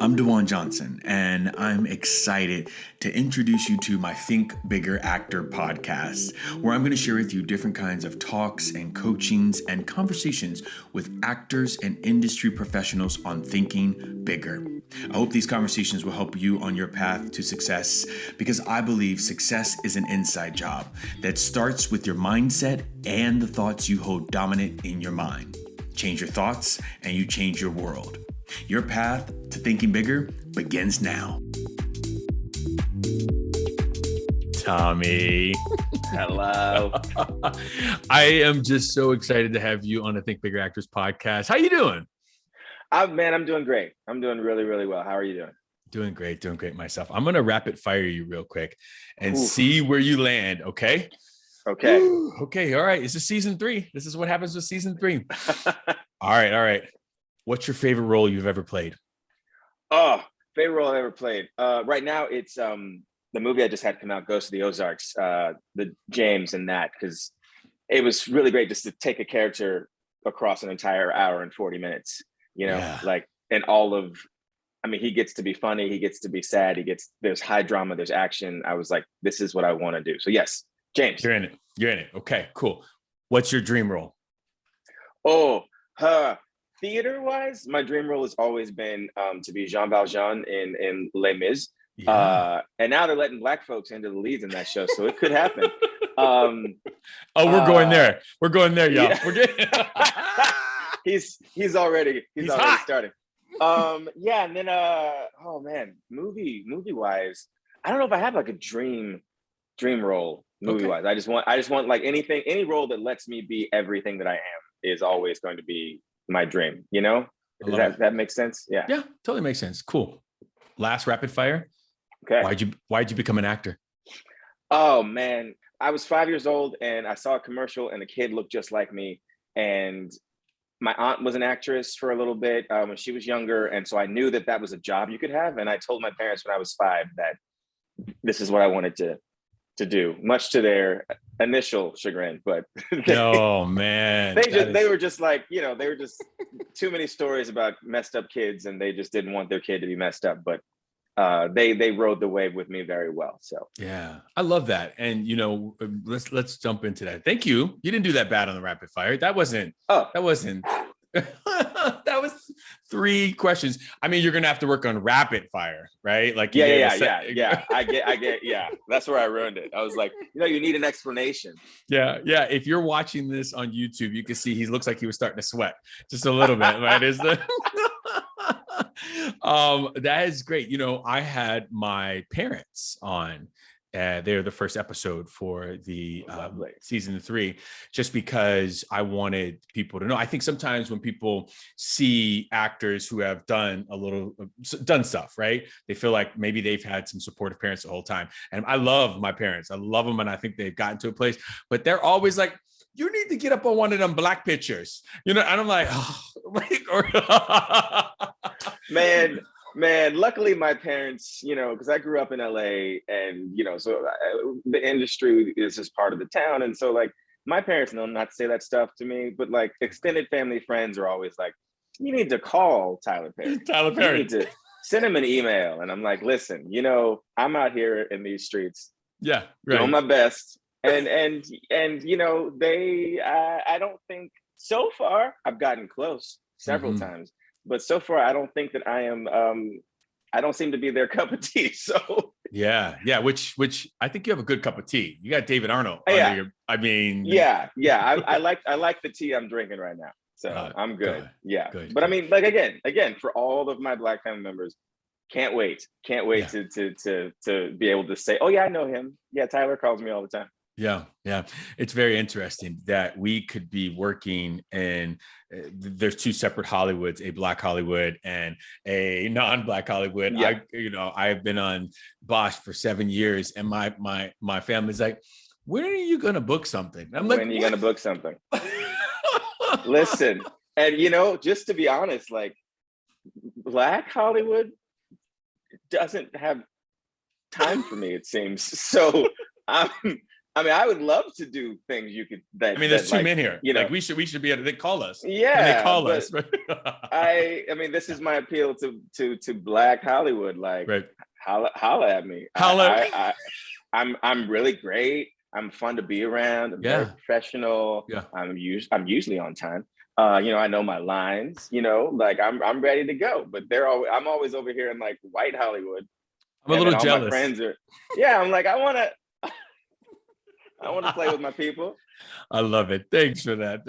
I'm DaJuan Johnson, and I'm excited to introduce you to my Think Bigger Actor podcast, where I'm going to share with you different kinds of talks and coachings and conversations with actors and industry professionals on thinking bigger. I hope these conversations will help you on your path to success, because I believe success is an inside job that starts with your mindset and the thoughts you hold dominant in your mind. Change your thoughts and you change your world. Your path to thinking bigger begins now. Tommy. Hello. I am just so excited to have you on the Think Bigger Actors podcast. How you doing? I'm doing great. I'm doing really, really well. How are you doing? Doing great myself. I'm going to rapid fire you real quick and see where you land, okay? Okay. Okay, all right. This is season 3. This is what happens with season 3. All right. What's your favorite role you've ever played? Oh, favorite role I ever played. Right now, it's the movie I just had come out, Ghosts of the Ozarks, the James and that, because it was really great just to take a character across an entire hour and 40 minutes, he gets to be funny, he gets to be sad, there's high drama, there's action. I was like, this is what I want to do. So yes, James. You're in it. Okay, cool. What's your dream role? Theater-wise, my dream role has always been to be Jean Valjean in Les Mis. Yeah. And now they're letting Black folks into the leads in that show, so it could happen. We're going there. We're going there, y'all. Yeah. We're getting... he's already hot. starting. And then movie-wise, I don't know if I have like a dream role movie-wise. Okay. I just want like any role that lets me be everything that I am is always going to be my dream, Does that make sense? Yeah, totally makes sense. Cool. Last rapid fire. Okay. Why'd you become an actor? Oh man, I was 5 years old and I saw a commercial and a kid looked just like me, and my aunt was an actress for a little bit when she was younger, and so I knew that was a job you could have, and I told my parents when I was 5 that this is what I wanted to do, much to their initial chagrin, but they were just like, they were just too many stories about messed up kids, and they just didn't want their kid to be messed up, but they rode the wave with me very well. So yeah, I love that. And let's jump into that. Thank you. You didn't do that bad on the rapid fire. That wasn't that was 3 questions. I mean, you're gonna have to work on rapid fire, right? Like yeah. I get. Yeah, that's where I ruined it. I was like, you need an explanation. Yeah. If you're watching this on YouTube, you can see he looks like he was starting to sweat just a little bit. Right? Is the that is great. I had my parents on. They're the first episode for the season 3, just because I wanted people to know. I think sometimes when people see actors who have done stuff, right, they feel like maybe they've had some supportive parents the whole time. And I love my parents. I love them. And I think they've gotten to a place, but they're always like, you need to get up on one of them black pictures, and I'm like, Man, luckily my parents, because I grew up in LA, and so the industry is just part of the town, and so like my parents know not to say that stuff to me, but like extended family friends are always like, you need to call Tyler Perry. You need to send him an email, and I'm like, listen, I'm out here in these streets, doing my best, and they I don't think so far I've gotten close several times. But so far, I don't think that I am. I don't seem to be their cup of tea. So yeah. Which I think you have a good cup of tea. You got David Arnold. Yeah. I like the tea I'm drinking right now. So I'm good. Good. But I mean, like again, for all of my Black family members, can't wait to be able to say, oh yeah, I know him. Yeah, Tyler calls me all the time. Yeah. It's very interesting that we could be working in, there's 2 separate Hollywoods, a Black Hollywood and a non-Black Hollywood. Yeah. I've been on Bosch for 7 years, and my family's like, when are you going to book something? I'm like, when are you going to book something? Listen, and just to be honest, like Black Hollywood doesn't have time for me, it seems. So I mean, I would love to do things you could I mean, there's two men here. Like we should be able to call us. Yeah. Can they call but us? I mean, this is my appeal to Black Hollywood. Like, right. Holla at me. I'm really great. I'm fun to be around. I'm very professional. Yeah. I'm usually on time. I know my lines, like I'm ready to go, but I'm always over here in like white Hollywood. I'm a little jealous. My friends I'm like, I want to play with my people. I love it. Thanks for that,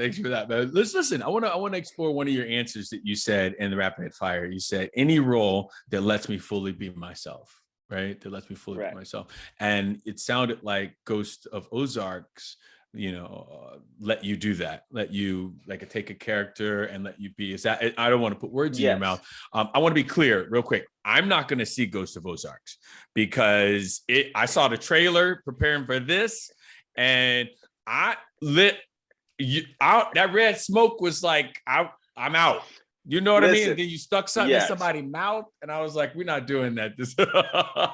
man. Let's listen. I want to explore one of your answers that you said in the Rapid Fire. You said any role that lets me fully be myself, right? That lets me fully be myself. And it sounded like Ghost of Ozarks, let you do that, let you like take a character and let you be. Is that? I don't want to put words in your mouth. I want to be clear real quick. I'm not going to see Ghost of Ozarks because I saw the trailer preparing for this, and I lit you out. That red smoke was like, I'm out. You know what I mean? And then you stuck something in somebody's mouth, and I was like, we're not doing that.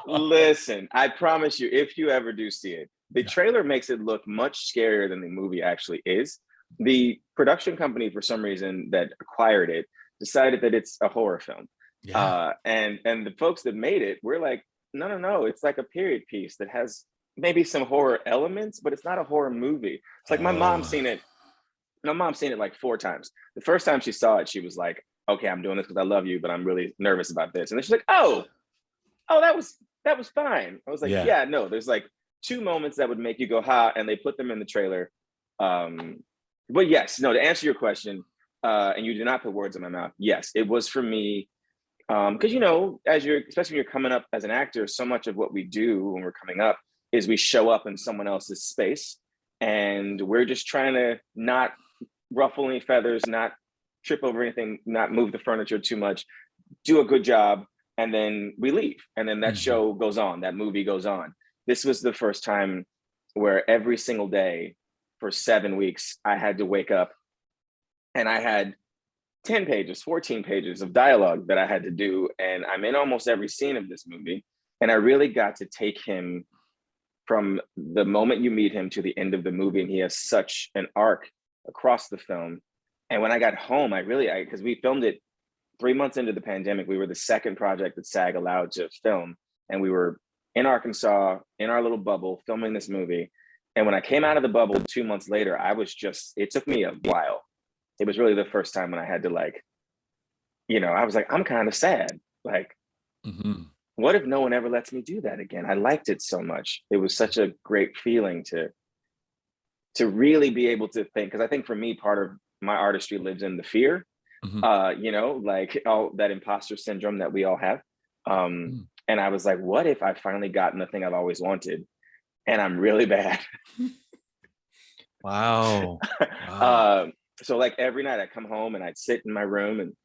Listen, I promise you, if you ever do see it, the trailer makes it look much scarier than the movie actually is. The production company, for some reason, that acquired it, decided that it's a horror film. Yeah. And the folks that made it were like, no, it's like a period piece that has maybe some horror elements, but it's not a horror movie. It's like my mom's seen it. My mom's seen it like 4 times. The first time she saw it, she was like, okay, I'm doing this because I love you, but I'm really nervous about this. And then she's like, oh, that was fine. I was like, no, there's like 2 moments that would make you go, ha, and they put them in the trailer. But yes, no, to answer your question, and you do not put words in my mouth, yes, it was for me. Because, especially when you're coming up as an actor, so much of what we do when we're coming up is we show up in someone else's space, and we're just trying to not ruffle any feathers, not trip over anything, not move the furniture too much, do a good job, and then we leave. And then that show goes on, that movie goes on. This was the first time where every single day for 7 weeks, I had to wake up and I had 10 pages, 14 pages of dialogue that I had to do. And I'm in almost every scene of this movie. And I really got to take him from the moment you meet him to the end of the movie. And he has such an arc across the film. And when I got home, because we filmed it 3 months into the pandemic, we were the second project that SAG allowed to film. And we were in Arkansas, in our little bubble, filming this movie. And when I came out of the bubble 2 months later, it took me a while. It was really the first time when I had to I was like, I'm kind of sad. Like, what if no one ever lets me do that again? I liked it so much. It was such a great feeling to really be able to think, because I think for me, part of my artistry lives in the fear, like all that imposter syndrome that we all have. And I was like, what if I've finally gotten the thing I've always wanted and I'm really bad? Wow. So like every night I'd come home and I'd sit in my room and,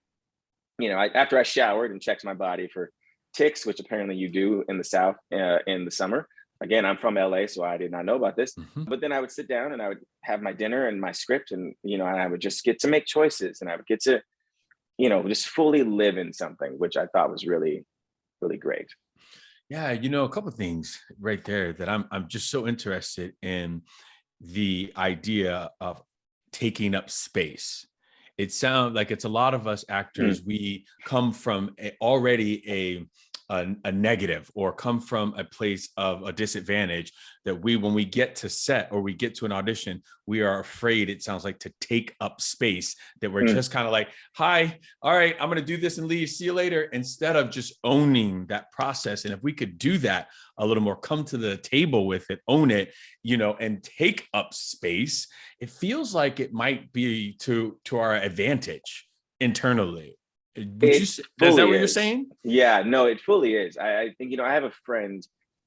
after I showered and checked my body for ticks, which apparently you do in the South in the summer. Again, I'm from LA, so I did not know about this. But then I would sit down and I would have my dinner and my script, and and I would just get to make choices, and I would get to, just fully live in something, which I thought was really, really great. Yeah, a couple of things right there that I'm just so interested in the idea of taking up space. It sounds like it's a lot of us actors. We come from already a negative, or come from a place of a disadvantage, that when we get to set or we get to an audition, we are afraid, it sounds like, to take up space, that we're just kind of like, hi, all right, I'm going to do this and leave, see you later, instead of just owning that process. And if we could do that a little more, come to the table with it, own it, and take up space, it feels like it might be to our advantage internally. Is that what you're saying? Yeah, no, it fully is. I think, I have a friend,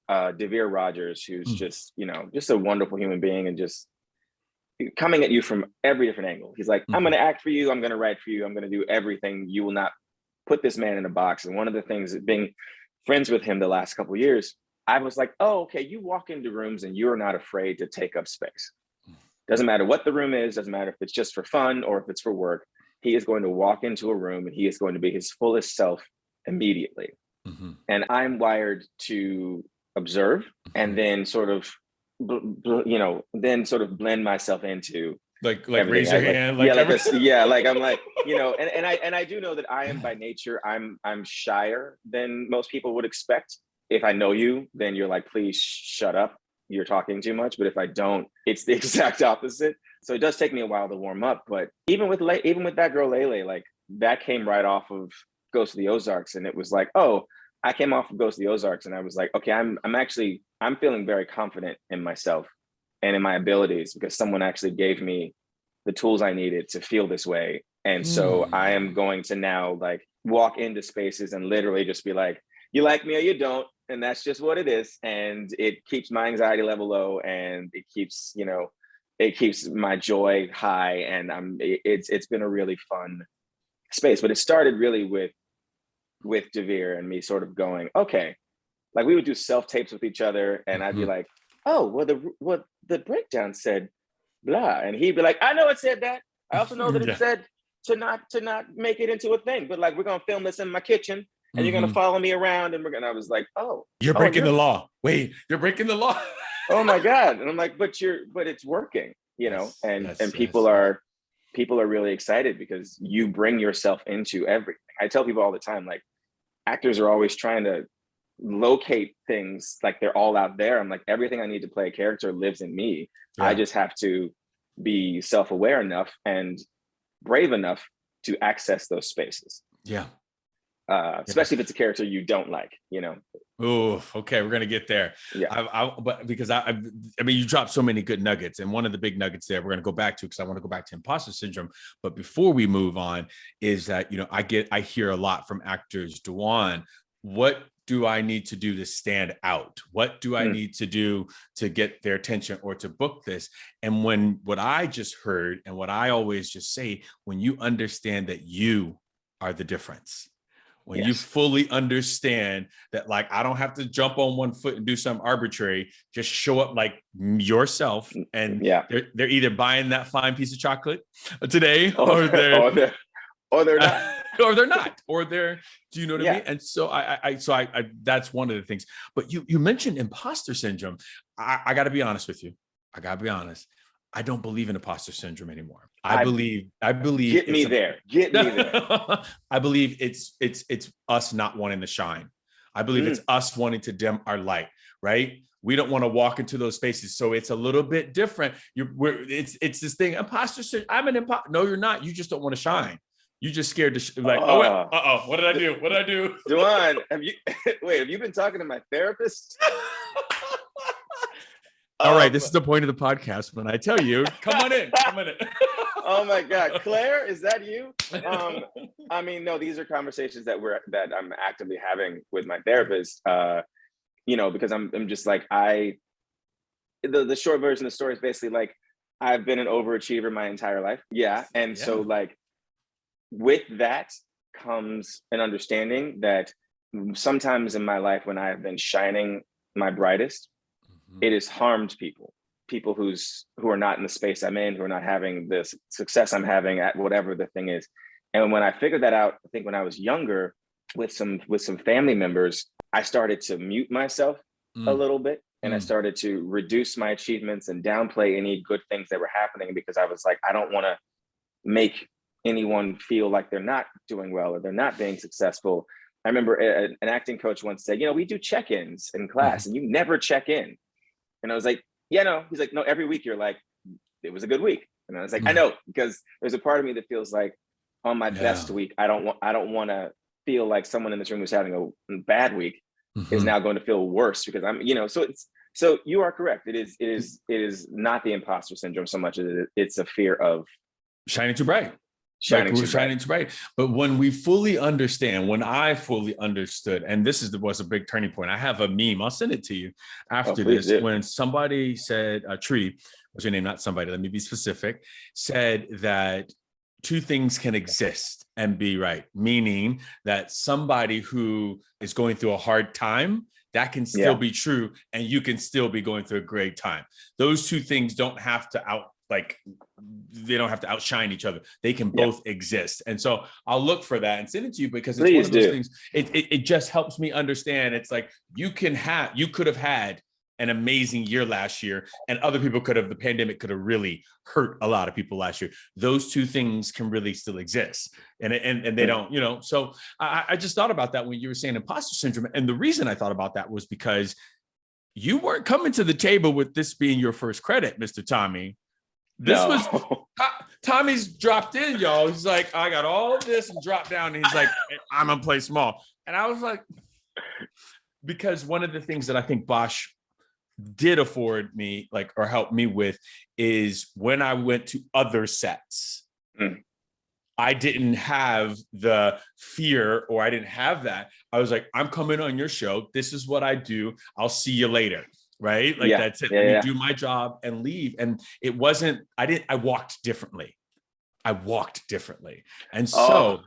Devere Rogers, who's just a wonderful human being, and just coming at you from every different angle. He's like, I'm going to act for you. I'm going to write for you. I'm going to do everything. You will not put this man in a box. And one of the things, being friends with him the last couple of years, I was like, oh, okay, you walk into rooms and you're not afraid to take up space. Doesn't matter what the room is. Doesn't matter if it's just for fun or if it's for work. He is going to walk into a room and he is going to be his fullest self immediately. And I'm wired to observe and then sort of then sort of blend myself into Like everything. raise your hand, Yeah, like like every. this. Yeah, like I'm like, and I do know that I am by nature, I'm shyer than most people would expect. If I know you, then you're like, please shut up. You're talking too much. But if I don't, it's the exact opposite. So it does take me a while to warm up. But even with that girl Lele, like that came right off of Ghosts of the Ozarks, and it was like, oh, I came off of Ghosts of the Ozarks, and I was like, okay, I'm feeling very confident in myself and in my abilities because someone actually gave me the tools I needed to feel this way. And so I am going to now like walk into spaces and literally just be like, you like me or you don't. And that's just what it is. And it keeps my anxiety level low, and it keeps my joy high. And it's been a really fun space. But it started really with Devere and me sort of going, okay, like we would do self tapes with each other, and I'd be like, oh, well, the breakdown said blah, and he'd be like, I know it said that. I also know that it Yeah. said to not make it into a thing, but like we're gonna film this in my kitchen, and you're gonna follow me around, and I was like, oh, You're breaking the law. Wait, you're breaking the law. oh my god, and I'm like, but it's working, Yes, and yes, people yes. are really excited because you bring yourself into everything. I tell people all the time, like actors are always trying to locate things like they're all out there. I'm like, everything I need to play a character lives in me. I Yeah. just have to be self-aware enough and brave enough to access those spaces. Yeah. Yeah. Especially if it's a character you don't like. Oh, okay. We're gonna get there. Yeah. But because I mean, you dropped so many good nuggets, and one of the big nuggets there we're gonna go back to because I want to go back to imposter syndrome. But before we move on, is that I hear a lot from actors, DaJuan, what do I need to do to stand out? What do I need to do to get their attention or to book this? And what I just heard, and what I always just say, when you understand that you are the difference, when you Yes. fully understand that, like, I don't have to jump on one foot and do something arbitrary, just show up like yourself, and Yeah. they're either buying that fine piece of chocolate today, Or or they're or they're not. or they're not, or they're, do you know what I Yeah. mean? And so I that's one of the things. But you mentioned imposter syndrome. I got to be honest with you. I got to be honest. I don't believe in imposter syndrome anymore. I believe Get me it's there. Get me there. I believe it's us not wanting to shine. I believe it's us wanting to dim our light, right? We don't want to walk into those spaces. So it's a little bit different. It's this thing, imposter syndrome. I'm an imposter. No, you're not. You just don't want to shine. You just scared to like, what did I do? What did I do? DaJuan, have you been talking to my therapist? All right, this is the point of the podcast when I tell you, come on in. Oh my God, Claire, is that you? I mean, no, these are conversations that I'm actively having with my therapist. Because I'm just like the short version of the story is basically like I've been an overachiever my entire life. Yeah, and so like with that comes an understanding that sometimes in my life when I have been shining my brightest, it has harmed people who are not in the space I'm in, who are not having the success I'm having at whatever the thing is. And when I figured that out, I think when I was younger with some family members, I started to mute myself a little bit. And I started to reduce my achievements and downplay any good things that were happening because I was like, I don't want to make anyone feel like they're not doing well or they're not being successful. I remember an acting coach once said, we do check-ins in class and you never check in. And I was like, yeah, no. He's like, no, every week you're like, it was a good week. And I was like, I know, because there's a part of me that feels like on my best week, I don't want to feel like someone in this room who's having a bad week is now going to feel worse because so you are correct. It is not the imposter syndrome so much as it's a fear of shining too bright. Shining too bright. But when I fully understood, and this was a big turning point. I have a meme. I'll send it to you after this. Do. When somebody said, Trudy, what's your name? Not somebody, let me be specific, said that two things can exist and be right. Meaning that somebody who is going through a hard time, that can still be true. And you can still be going through a great time. Those two things don't have to outshine each other. They can both exist. And so I'll look for that and send it to you because it's one of those things. It just helps me understand. It's like you could have had an amazing year last year, and other people the pandemic could have really hurt a lot of people last year. Those two things can really still exist. And they don't, so I just thought about that when you were saying imposter syndrome. And the reason I thought about that was because you weren't coming to the table with this being your first credit, Mr. Tommy. This was Tommy's dropped in, y'all. He's like, I got all this, and dropped down. And he's like, I'm gonna play small. And I was like, because one of the things that I think Bosch did afford me, or help me with, is when I went to other sets, I didn't have the fear, or I didn't have that. I was like, I'm coming on your show. This is what I do. I'll see you later. Right? That's it. Let me do my job and leave. And it wasn't, I walked differently. And so,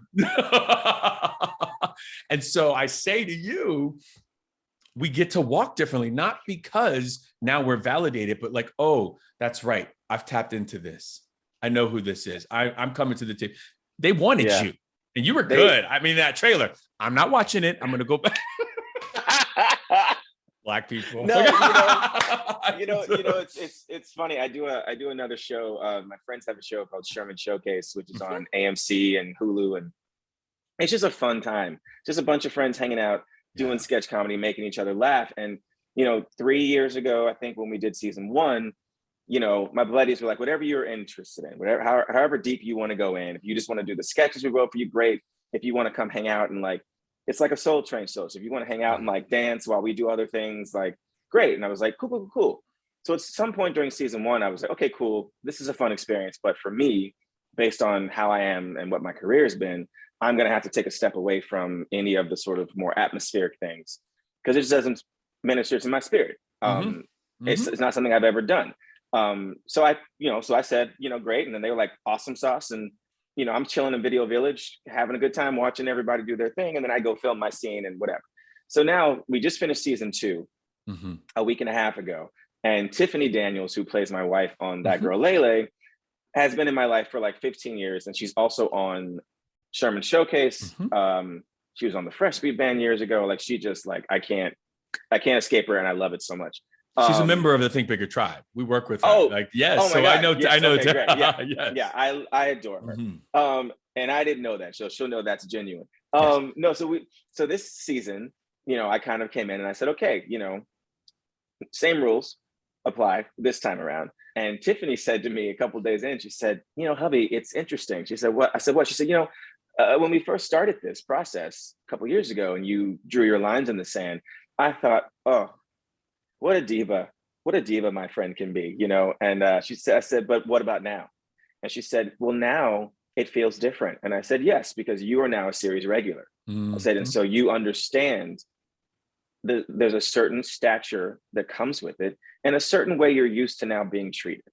and so I say to you, we get to walk differently, not because now we're validated, but like, oh, that's right. I've tapped into this. I know who this is. I'm coming to the table. They wanted you, and you were good. I mean, that trailer, I'm not watching it. I'm going to go back. Black people. No, it's funny. I do another show. My friends have a show called Sherman Showcase, which is on AMC and Hulu, and it's just a fun time. Just a bunch of friends hanging out, doing sketch comedy, making each other laugh. And 3 years ago, I think when we did season 1, my buddies were like, whatever you're interested in, however deep you want to go in. If you just want to do the sketches we wrote for you, great. If you want to come hang out and it's like a Soul Train show. So if you want to hang out and dance while we do other things, great. And I was like, cool. So at some point during season 1, I was like, okay, cool. This is a fun experience. But for me, based on how I am and what my career has been, I'm going to have to take a step away from any of the sort of more atmospheric things, because it just doesn't minister to my spirit. It's not something I've ever done. So I said, great. And then they were like, awesome sauce. And I'm chilling in Video Village, having a good time, watching everybody do their thing. And then I go film my scene and whatever. So now we just finished season 2 a week and a half ago. And Tiffany Daniels, who plays my wife on That Girl Lele, has been in my life for 15 years. And she's also on Sherman Showcase. She was on the Fresh Beat Band years ago. She just I can't escape her. And I love it so much. She's a member of the Think Bigger tribe. We work with her. Yes. Oh so God. I know. Yes, I know. Okay, great. I adore her. And I didn't know that. She'll know that's genuine. No. So this season, I kind of came in and I said, okay, same rules apply this time around. And Tiffany said to me a couple of days in, she said, hubby, it's interesting. She said, what? I said, what? She said, when we first started this process a couple of years ago and you drew your lines in the sand, I thought, oh, what a diva my friend can be, And I said, but what about now? And she said, well, now it feels different. And I said, yes, because you are now a series regular. I said, and so you understand there's a certain stature that comes with it and a certain way you're used to now being treated.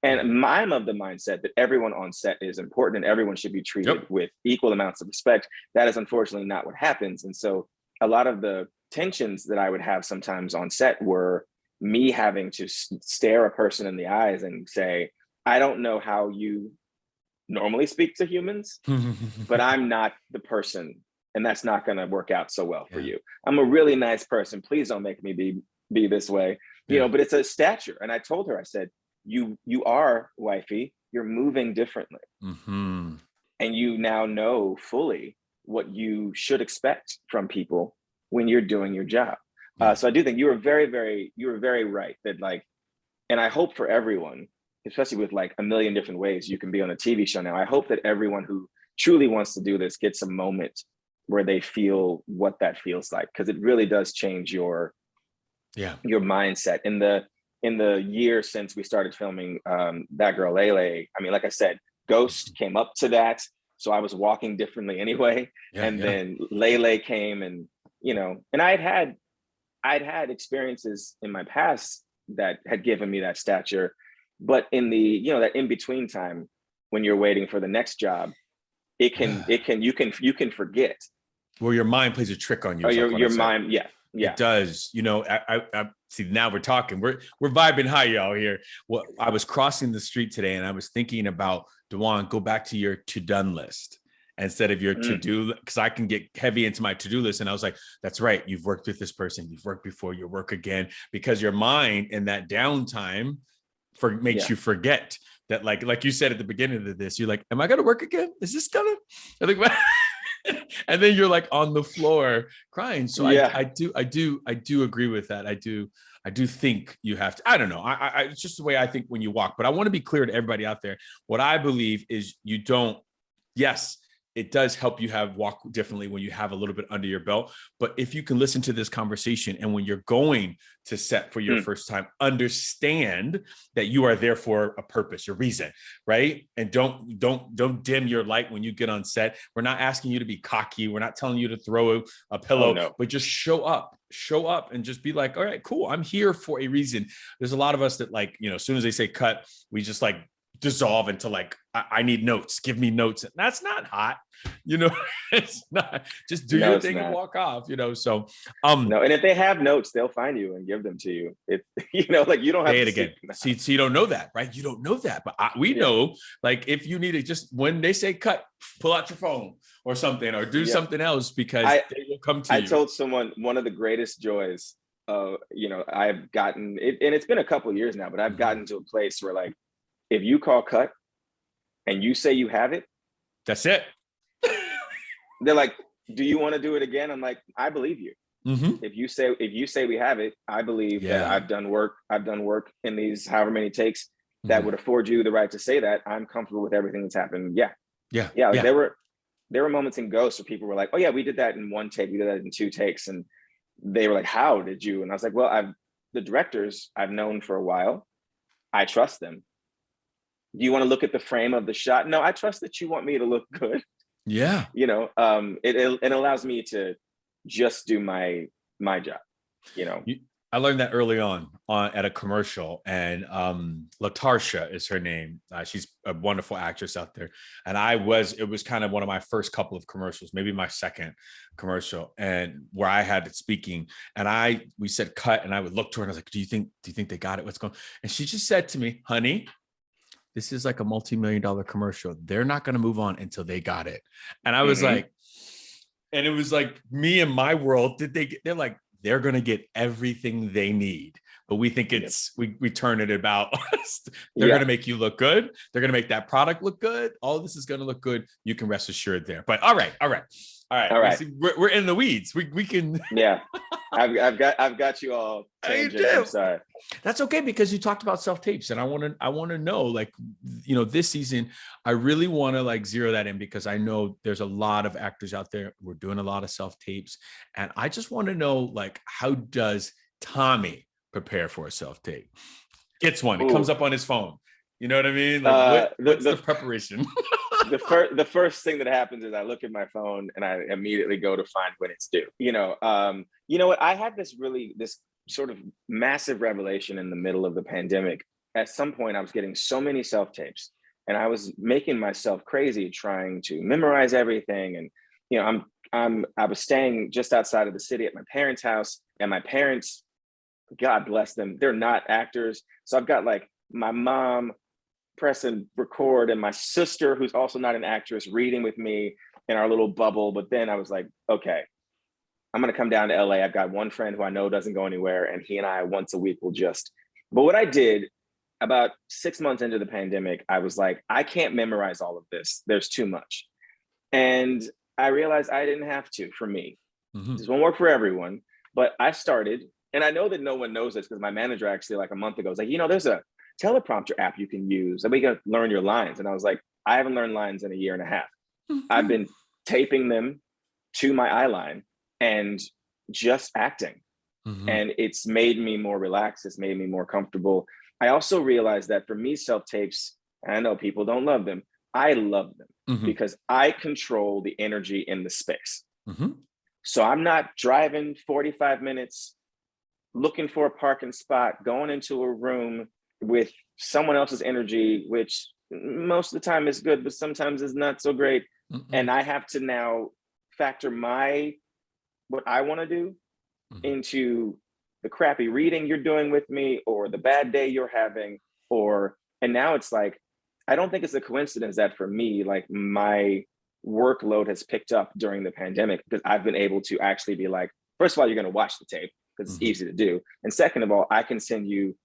And I'm of the mindset that everyone on set is important and everyone should be treated with equal amounts of respect. That is unfortunately not what happens. And so a lot of the tensions that I would have sometimes on set were me having to stare a person in the eyes and say, I don't know how you normally speak to humans, but I'm not the person, and that's not going to work out so well for you. I'm a really nice person. Please don't make me be this way, but it's a stature. And I told her, I said, you are, wifey, you're moving differently. And you now know fully what you should expect from people when you're doing your job. So I do think you were very right that and I hope for everyone, especially with a million different ways you can be on a TV show now, I hope that everyone who truly wants to do this gets a moment where they feel what that feels like, because it really does change your mindset. In the year since we started filming That Girl Lele, I mean, like I said, Ghost came up to that, so I was walking differently anyway. Then Lele came, and and I'd had experiences in my past that had given me that stature, but in the that in between time when you're waiting for the next job, you can forget. Well, your mind plays a trick on you. Your mind, it does. I see, now we're talking. We're vibing high, y'all here. Well, I was crossing the street today and I was thinking about, DaJuan, go back to your to-done list. instead of your to-do, because I can get heavy into my to-do list. And I was like, that's right. You've worked with this person. You've worked before, you work again, because your mind in that downtime makes you forget that, like you said at the beginning of this, you're like, am I going to work again? Is this gonna, I think, and then you're like on the floor crying. So I do agree with that. I do think you have to, I don't know. It's just the way I think when you walk, but I want to be clear to everybody out there. What I believe is you don't, yes, it does help you walk differently when you have a little bit under your belt. But if you can listen to this conversation, and when you're going to set for your first time, understand that you are there for a purpose, a reason, right? And don't dim your light when you get on set. We're not asking you to be cocky. We're not telling you to throw a pillow, but just show up and just be like, all right, cool. I'm here for a reason. There's a lot of us that, like, as soon as they say cut, we just like dissolve into like, I need notes, give me notes. That's not hot, it's not. Just do your thing and walk off, so no. And if they have notes, they'll find you and give them to you. If like, you don't have say to it again. See, you don't know that, right? You don't know that, but we know, like, if you need to, just when they say cut, pull out your phone or something, or do something else, because they will come to you. I told someone, one of the greatest joys I've gotten it, and it's been a couple of years now, but I've gotten to a place where, like, if you call cut and you say you have it, that's it. They're like, do you want to do it again? I'm like, I believe you. If you say we have it, I believe that I've done work in these however many takes that would afford you the right to say that. I'm comfortable with everything that's happened. Like, there were moments in Ghosts where people were like, oh yeah, we did that in one take, we did that in 2 takes. And they were like, how did you? And I was like, well, the directors I've known for a while. I trust them. Do you want to look at the frame of the shot? No, I trust that you want me to look good. Yeah. It allows me to just do my job, I learned that early on at a commercial, and LaTarsha is her name. She's a wonderful actress out there. And it was kind of one of my first couple of commercials, maybe my second commercial, and where I had it speaking, and we said cut, and I would look to her and I was like, do you think they got it? What's going on? And she just said to me, honey, this is like a multi-million-dollar commercial. They're not going to move on until they got it. And I was like, and it was like me and my world. They're like, they're going to get everything they need, but we think we turn it about us. They're going to make you look good. They're going to make that product look good. All this is going to look good. You can rest assured there. But all right. We're in the weeds. We can. Yeah. I've got you all. I'm sorry. That's okay, because you talked about self-tapes, and I want to know, like, this season, I really want to, like, zero that in, because I know there's a lot of actors out there. We're doing a lot of self-tapes, and I just want to know, like, how does Tommy prepare for a self-tape? Gets one. It comes up on his phone. You know what I mean? Like, what's the preparation? the first thing that happens is I look at my phone and I immediately go to find when it's due. You know what? I had this sort of massive revelation in the middle of the pandemic. At some point, I was getting so many self-tapes, and I was making myself crazy trying to memorize everything. And I was staying just outside of the city at my parents' house, and my parents, God bless them, they're not actors. So I've got, like, my mom press and record, and my sister, who's also not an actress, reading with me in our little bubble. But then I was like, okay, I'm going to come down to LA. I've got one friend who I know doesn't go anywhere, and he and I once a week will just. But what I did about 6 months into the pandemic, I was like, I can't memorize all of this. There's too much. And I realized I didn't have to. For me, this won't work for everyone, but I started, and I know that no one knows this because my manager actually, like, a month ago was like, there's a teleprompter app you can use and we can learn your lines. And I was like, I haven't learned lines in a year and a half. I've been taping them to my eye line and just acting. And it's made me more relaxed. It's made me more comfortable. I also realized that for me, self-tapes, and I know people don't love them, I love them because I control the energy in the space. So I'm not driving 45 minutes, looking for a parking spot, going into a room with someone else's energy, which most of the time is good, but sometimes is not so great. And I have to now factor what I want to do into the crappy reading you're doing with me, or the bad day you're having, and now it's like, I don't think it's a coincidence that for me, like, my workload has picked up during the pandemic, because I've been able to actually be like, first of all, you're going to watch the tape because it's easy to do. And second of all, I can send you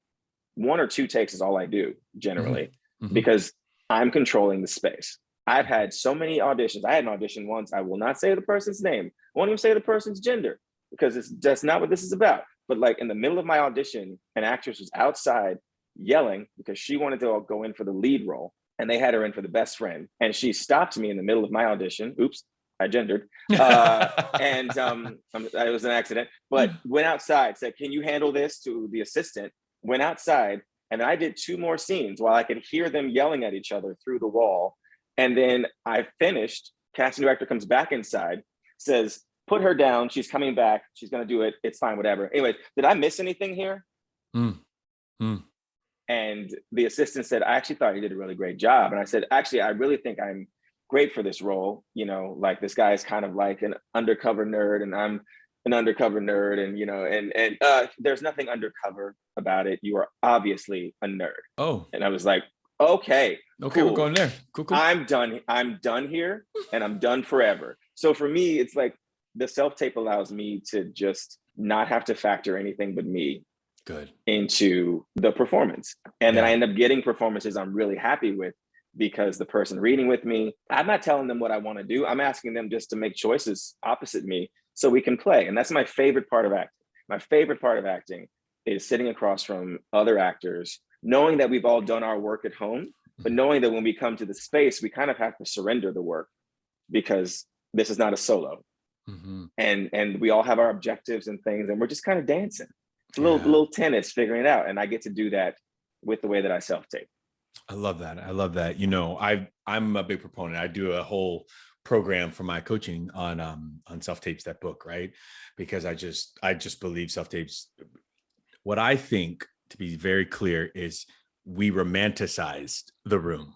1 or 2 takes is all I do generally, because I'm controlling the space. I've had so many auditions. I had an audition once. I will not say the person's name. I won't even say the person's gender, because that's not what this is about. But like in the middle of my audition, an actress was outside yelling because she wanted to go in for the lead role, and they had her in for the best friend. And she stopped me in the middle of my audition. Oops, I gendered. And it was an accident, but went outside, said, "Can you handle this?" to the assistant, went outside, and I did 2 more scenes while I could hear them yelling at each other through the wall. And then I finished, casting director comes back inside, says, "Put her down. She's coming back. She's going to do it. It's fine, whatever." Anyway, did I miss anything here? And the assistant said, "I actually thought you did a really great job." And I said, "Actually, I really think I'm great for this role. You know, like this guy is kind of like an undercover nerd, and I'm an undercover nerd. And, you know, and there's nothing undercover about it. You are obviously a nerd." Oh. And I was like, okay, cool. We're going there. Cool. I'm done here, and I'm done forever. So for me, it's like the self-tape allows me to just not have to factor anything but me into the performance. And then I end up getting performances I'm really happy with, because the person reading with me, I'm not telling them what I want to do. I'm asking them just to make choices opposite me so we can play. And that's my favorite part of acting. My favorite part of acting is sitting across from other actors, knowing that we've all done our work at home, but knowing that when we come to the space, we kind of have to surrender the work, because this is not a solo. And we all have our objectives and things, and we're just kind of dancing. It's a little tennis, figuring it out. And I get to do that with the way that I self-tape. I love that. You know, I'm a big proponent. I do a whole program for my coaching on self-tapes, that book, right? Because I just believe self-tapes, what I think, to be very clear, is we romanticized the room,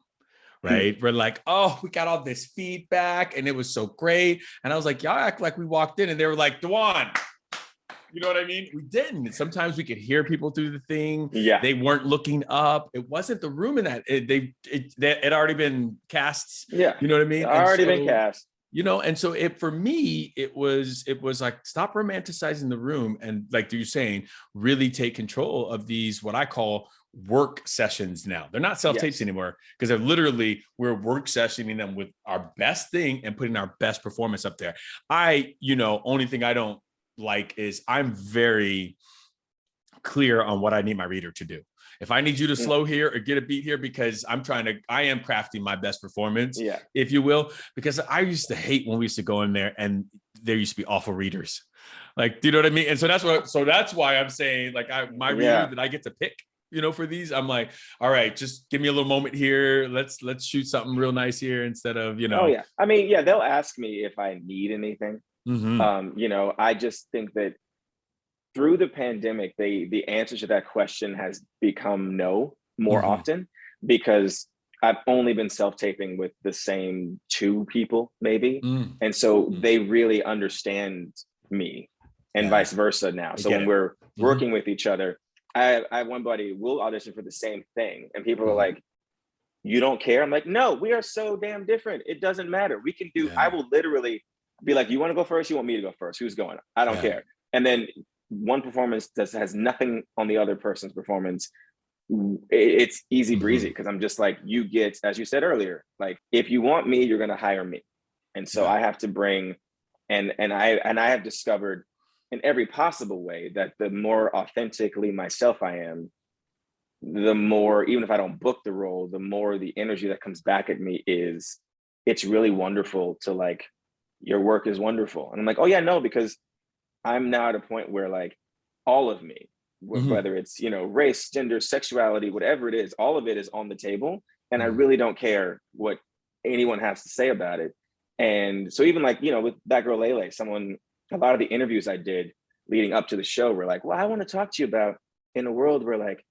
right? We're like, oh, we got all this feedback and it was so great. And I was like, y'all act like we walked in and they were like, DaJuan, you know what I mean? We didn't. Sometimes we could hear people through the thing. Yeah. They weren't looking up. It wasn't the room in that. It had already been cast. Yeah. You know what I mean? Already been cast. You know, and so for me, it was like, stop romanticizing the room, and like you're saying, really take control of these, what I call work sessions now. They're not self-tapes anymore, because they're literally, we're work sessioning them with our best thing and putting our best performance up there. Only thing I don't like is I'm very clear on what I need my reader to do. If I need you to slow here or get a beat here, because I am crafting my best performance, if you will, because I used to hate when we used to go in there and there used to be awful readers. Like, do you know what I mean? And so that's why I'm saying, like, my reader that I get to pick, you know, for these, I'm like, all right, just give me a little moment here. Let's shoot something real nice here, instead of, you know. Oh yeah. I mean, yeah, they'll ask me if I need anything. I just think that through the pandemic, the answer to that question has become no more often, because I've only been self-taping with the same 2 people, maybe. And so they really understand me, and vice versa now. So when we're working with each other, I have one buddy, we'll audition for the same thing, and people are like, "You don't care?" I'm like, "No, we are so damn different. It doesn't matter. We can do," I will literally be like, "You want to go first? You want me to go first? Who's going? I don't care." And then one performance has nothing on the other person's performance. It's easy breezy, because I'm just like, you get, as you said earlier, like, if you want me, you're going to hire me. And so I have to bring, and I have discovered in every possible way that the more authentically myself I am, the more, even if I don't book the role, the more the energy that comes back at me is, it's really wonderful to, like, your work is wonderful. And I'm like, oh yeah, no, because I'm now at a point where, like, all of me, whether it's, race, gender, sexuality, whatever it is, all of it is on the table. And I really don't care what anyone has to say about it. And so even like, with that girl, Lele, a lot of the interviews I did leading up to the show were like, well, I want to talk to you about, in a world where, like,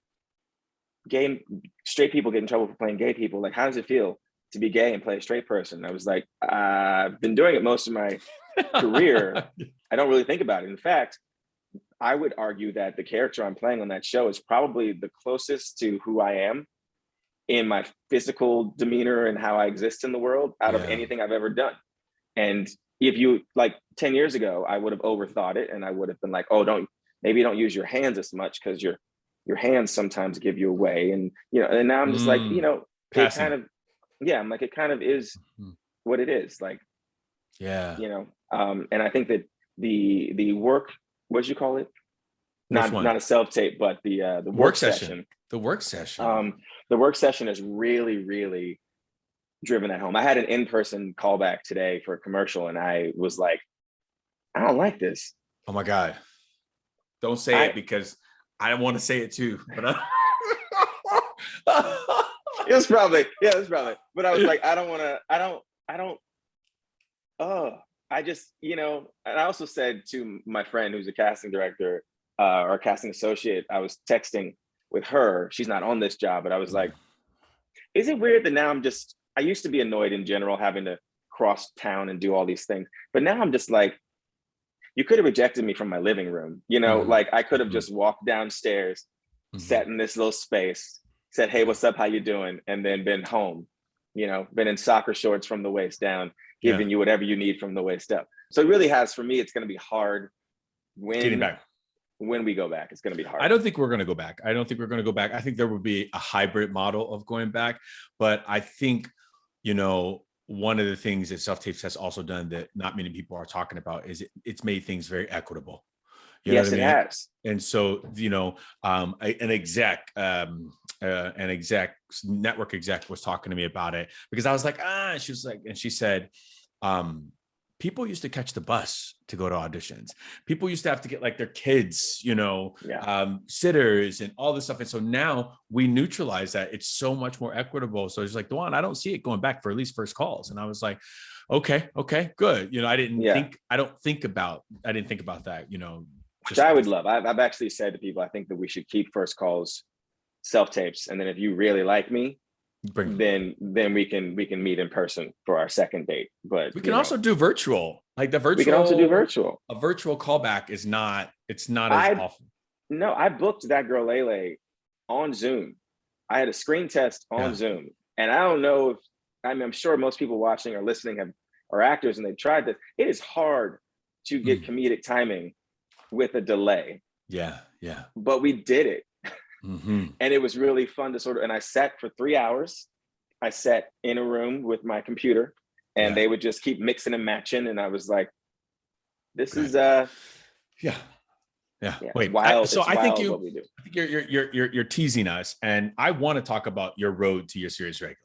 straight people get in trouble for playing gay people, like, how does it feel to be gay and play a straight person? I was like, I've been doing it most of my career. I don't really think about it. In fact, I would argue that the character I'm playing on that show is probably the closest to who I am in my physical demeanor and how I exist in the world out of anything I've ever done. And if you, like 10 years ago, I would have overthought it, and I would have been like, oh, maybe don't use your hands as much because your hands sometimes give you away. And, and now I'm just like, it kind of, I'm like, it kind of is what it is. Like, and I think that the work, what'd you call it? Not a self-tape, but the work session. The work session. The work session has really, really driven that home. I had an in-person callback today for a commercial, and I was like, I don't like this. Oh my God. Don't say it, because I want to say it too. But it's probably. But I was like, I just, and I also said to my friend who's a casting director or a casting associate, I was texting with her. She's not on this job, but I was like, is it weird that now I used to be annoyed in general having to cross town and do all these things, but now I'm just like, you could have rejected me from my living room, like I could have just walked downstairs, sat in this little space, said, hey, what's up, how you doing? And then been home, been in soccer shorts from the waist down, giving you whatever you need from the waist up. So it really has, for me, it's going to be hard getting back. When we go back, it's going to be hard. I don't think we're going to go back. I think there will be a hybrid model of going back. But I think, one of the things that self-tapes has also done that not many people are talking about is it's made things very equitable. Yes, it has. And so, an network exec was talking to me about it, because I was like, she said, people used to catch the bus to go to auditions. People used to have to get like their kids, sitters and all this stuff. And so now we neutralize that. It's so much more equitable. So it's like, DaJuan, I don't see it going back for at least first calls. And I was like, okay, good. I didn't think about that, Which I would love. I've actually said to people, I think that we should keep first calls self-tapes. And then if you really like me, then we can meet in person for our second date. But we can also do virtual. Like the virtual. We can also do virtual. A virtual callback is not. It's not as often. No, I booked that girl Lele on Zoom. I had a screen test on Zoom, and I don't know if I'm sure most people watching or listening are actors, and they've tried this. It is hard to get comedic timing with a delay. Yeah. But we did it. And it was really fun to and I sat for 3 hours. I sat in a room with my computer, and they would just keep mixing and matching. And I was like, this is Wait, wild. I think you're teasing us, and I want to talk about your road to your series regular.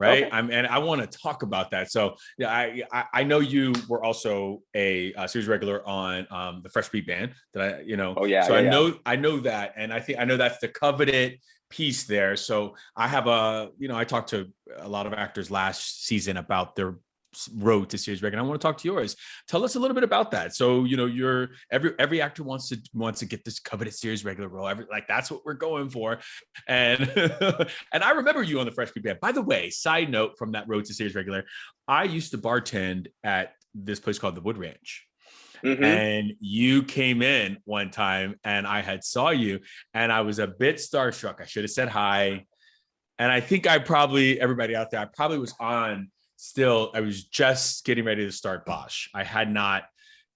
Right. Okay. And I want to talk about that. So I know you were also a series regular on the Fresh Beat Band that I know that. And I know that's the coveted piece there. So I have I talked to a lot of actors last season about their road to series regular. I want to talk to yours. Tell us a little bit about that. So, you're every actor wants to get this coveted series regular role. That's what we're going for. And and I remember you on the Fresh Beat Band. By the way, side note from that road to series regular, I used to bartend at this place called the Wood Ranch. And you came in one time, and I had saw you, and I was a bit starstruck. I should have said hi. And I think everybody out there, I probably was on. Still, I was just getting ready to start Bosch. I had not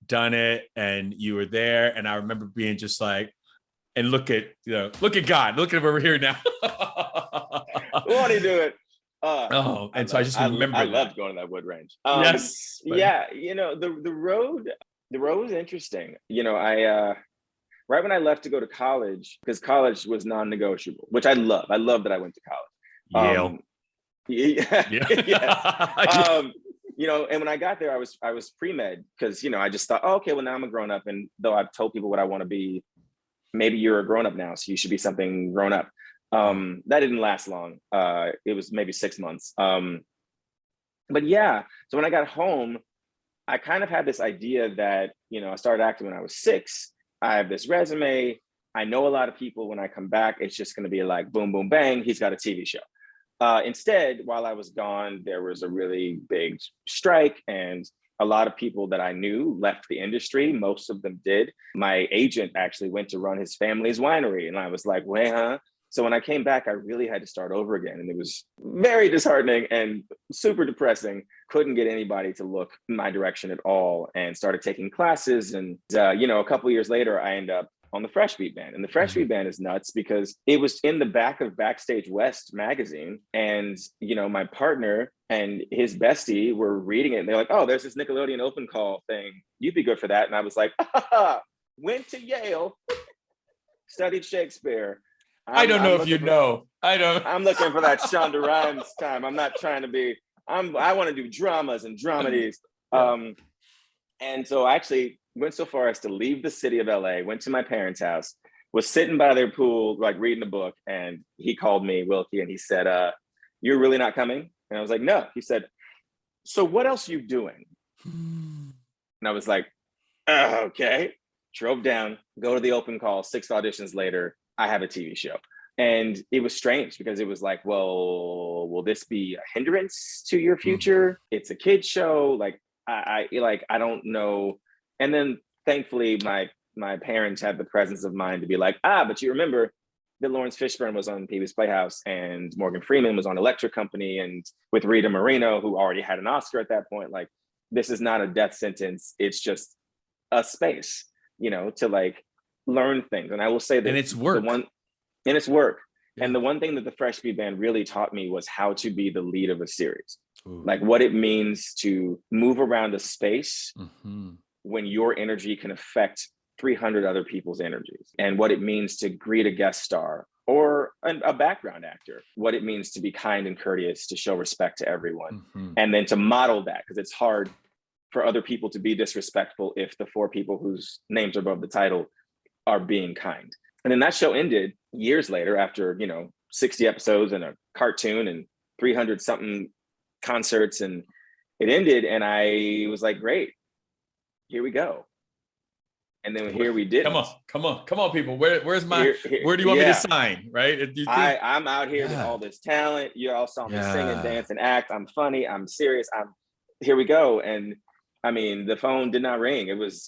done it, and you were there, and I remember being just like, and look at God, look at him over here now. Won't he do it? So I just remember I loved going to that Wood Range. Yes, the road was interesting. I right when I left to go to college, because college was non-negotiable, which I love. I love that I went to college. Yale. And when I got there, I was pre-med, because I just thought, okay, well, now I'm a grown-up, and though I've told people what I want to be, maybe you're a grown-up now, so you should be something grown up. That didn't last long. It was maybe 6 months. But yeah, so when I got home, I kind of had this idea that I started acting when I was 6. I have this resume. I know a lot of people. When I come back, it's just going to be like boom, boom, bang. He's got a TV show. Instead, while I was gone, there was a really big strike, and a lot of people that I knew left the industry. Most of them did. My agent actually went to run his family's winery, and I was like, well, So when I came back, I really had to start over again. And it was very disheartening and super depressing. Couldn't get anybody to look my direction at all, and started taking classes. And, a couple of years later, I end up on the Fresh Beat Band. And the Fresh Beat Band is nuts because it was in the back of Backstage West magazine. And, my partner and his bestie were reading it. And they're like, oh, there's this Nickelodeon open call thing. You'd be good for that. And I was like, went to Yale, studied Shakespeare. I don't know if you know. I'm looking for that Shonda Rhimes time. I'm not trying to be, I want to do dramas and dramedies. And so I actually went so far as to leave the city of LA, went to my parents' house, was sitting by their pool, like reading a book. And he called me, Wilkie, and he said, you're really not coming? And I was like, no. He said, so what else are you doing? And I was like, okay. Drove down, go to the open call, 6 auditions later, I have a TV show. And it was strange because it was like, well, will this be a hindrance to your future? It's a kid's show. Like, I don't know. And then thankfully my parents had the presence of mind to be like, but you remember that Lawrence Fishburne was on Pee-wee's Playhouse and Morgan Freeman was on Electric Company and with Rita Moreno, who already had an Oscar at that point. Like, this is not a death sentence. It's just a space, to like learn things. And I will say that it's work. It's work. Yeah. And the one thing that the Fresh Beat Band really taught me was how to be the lead of a series. Ooh. Like what it means to move around a space when your energy can affect 300 other people's energies, and what it means to greet a guest star or a background actor, what it means to be kind and courteous, to show respect to everyone, and then to model that, because it's hard for other people to be disrespectful if the 4 people whose names are above the title are being kind. And then that show ended years later after, 60 episodes and a cartoon and 300 something concerts, and it ended. And I was like, great, here we go. And then here we did. Come on, people. Where's my? Where do you want me to sign? Right? Do you think... I'm out here with all this talent. You all saw me sing and dance and act. I'm funny. I'm serious. Here we go. And I mean, the phone did not ring. It was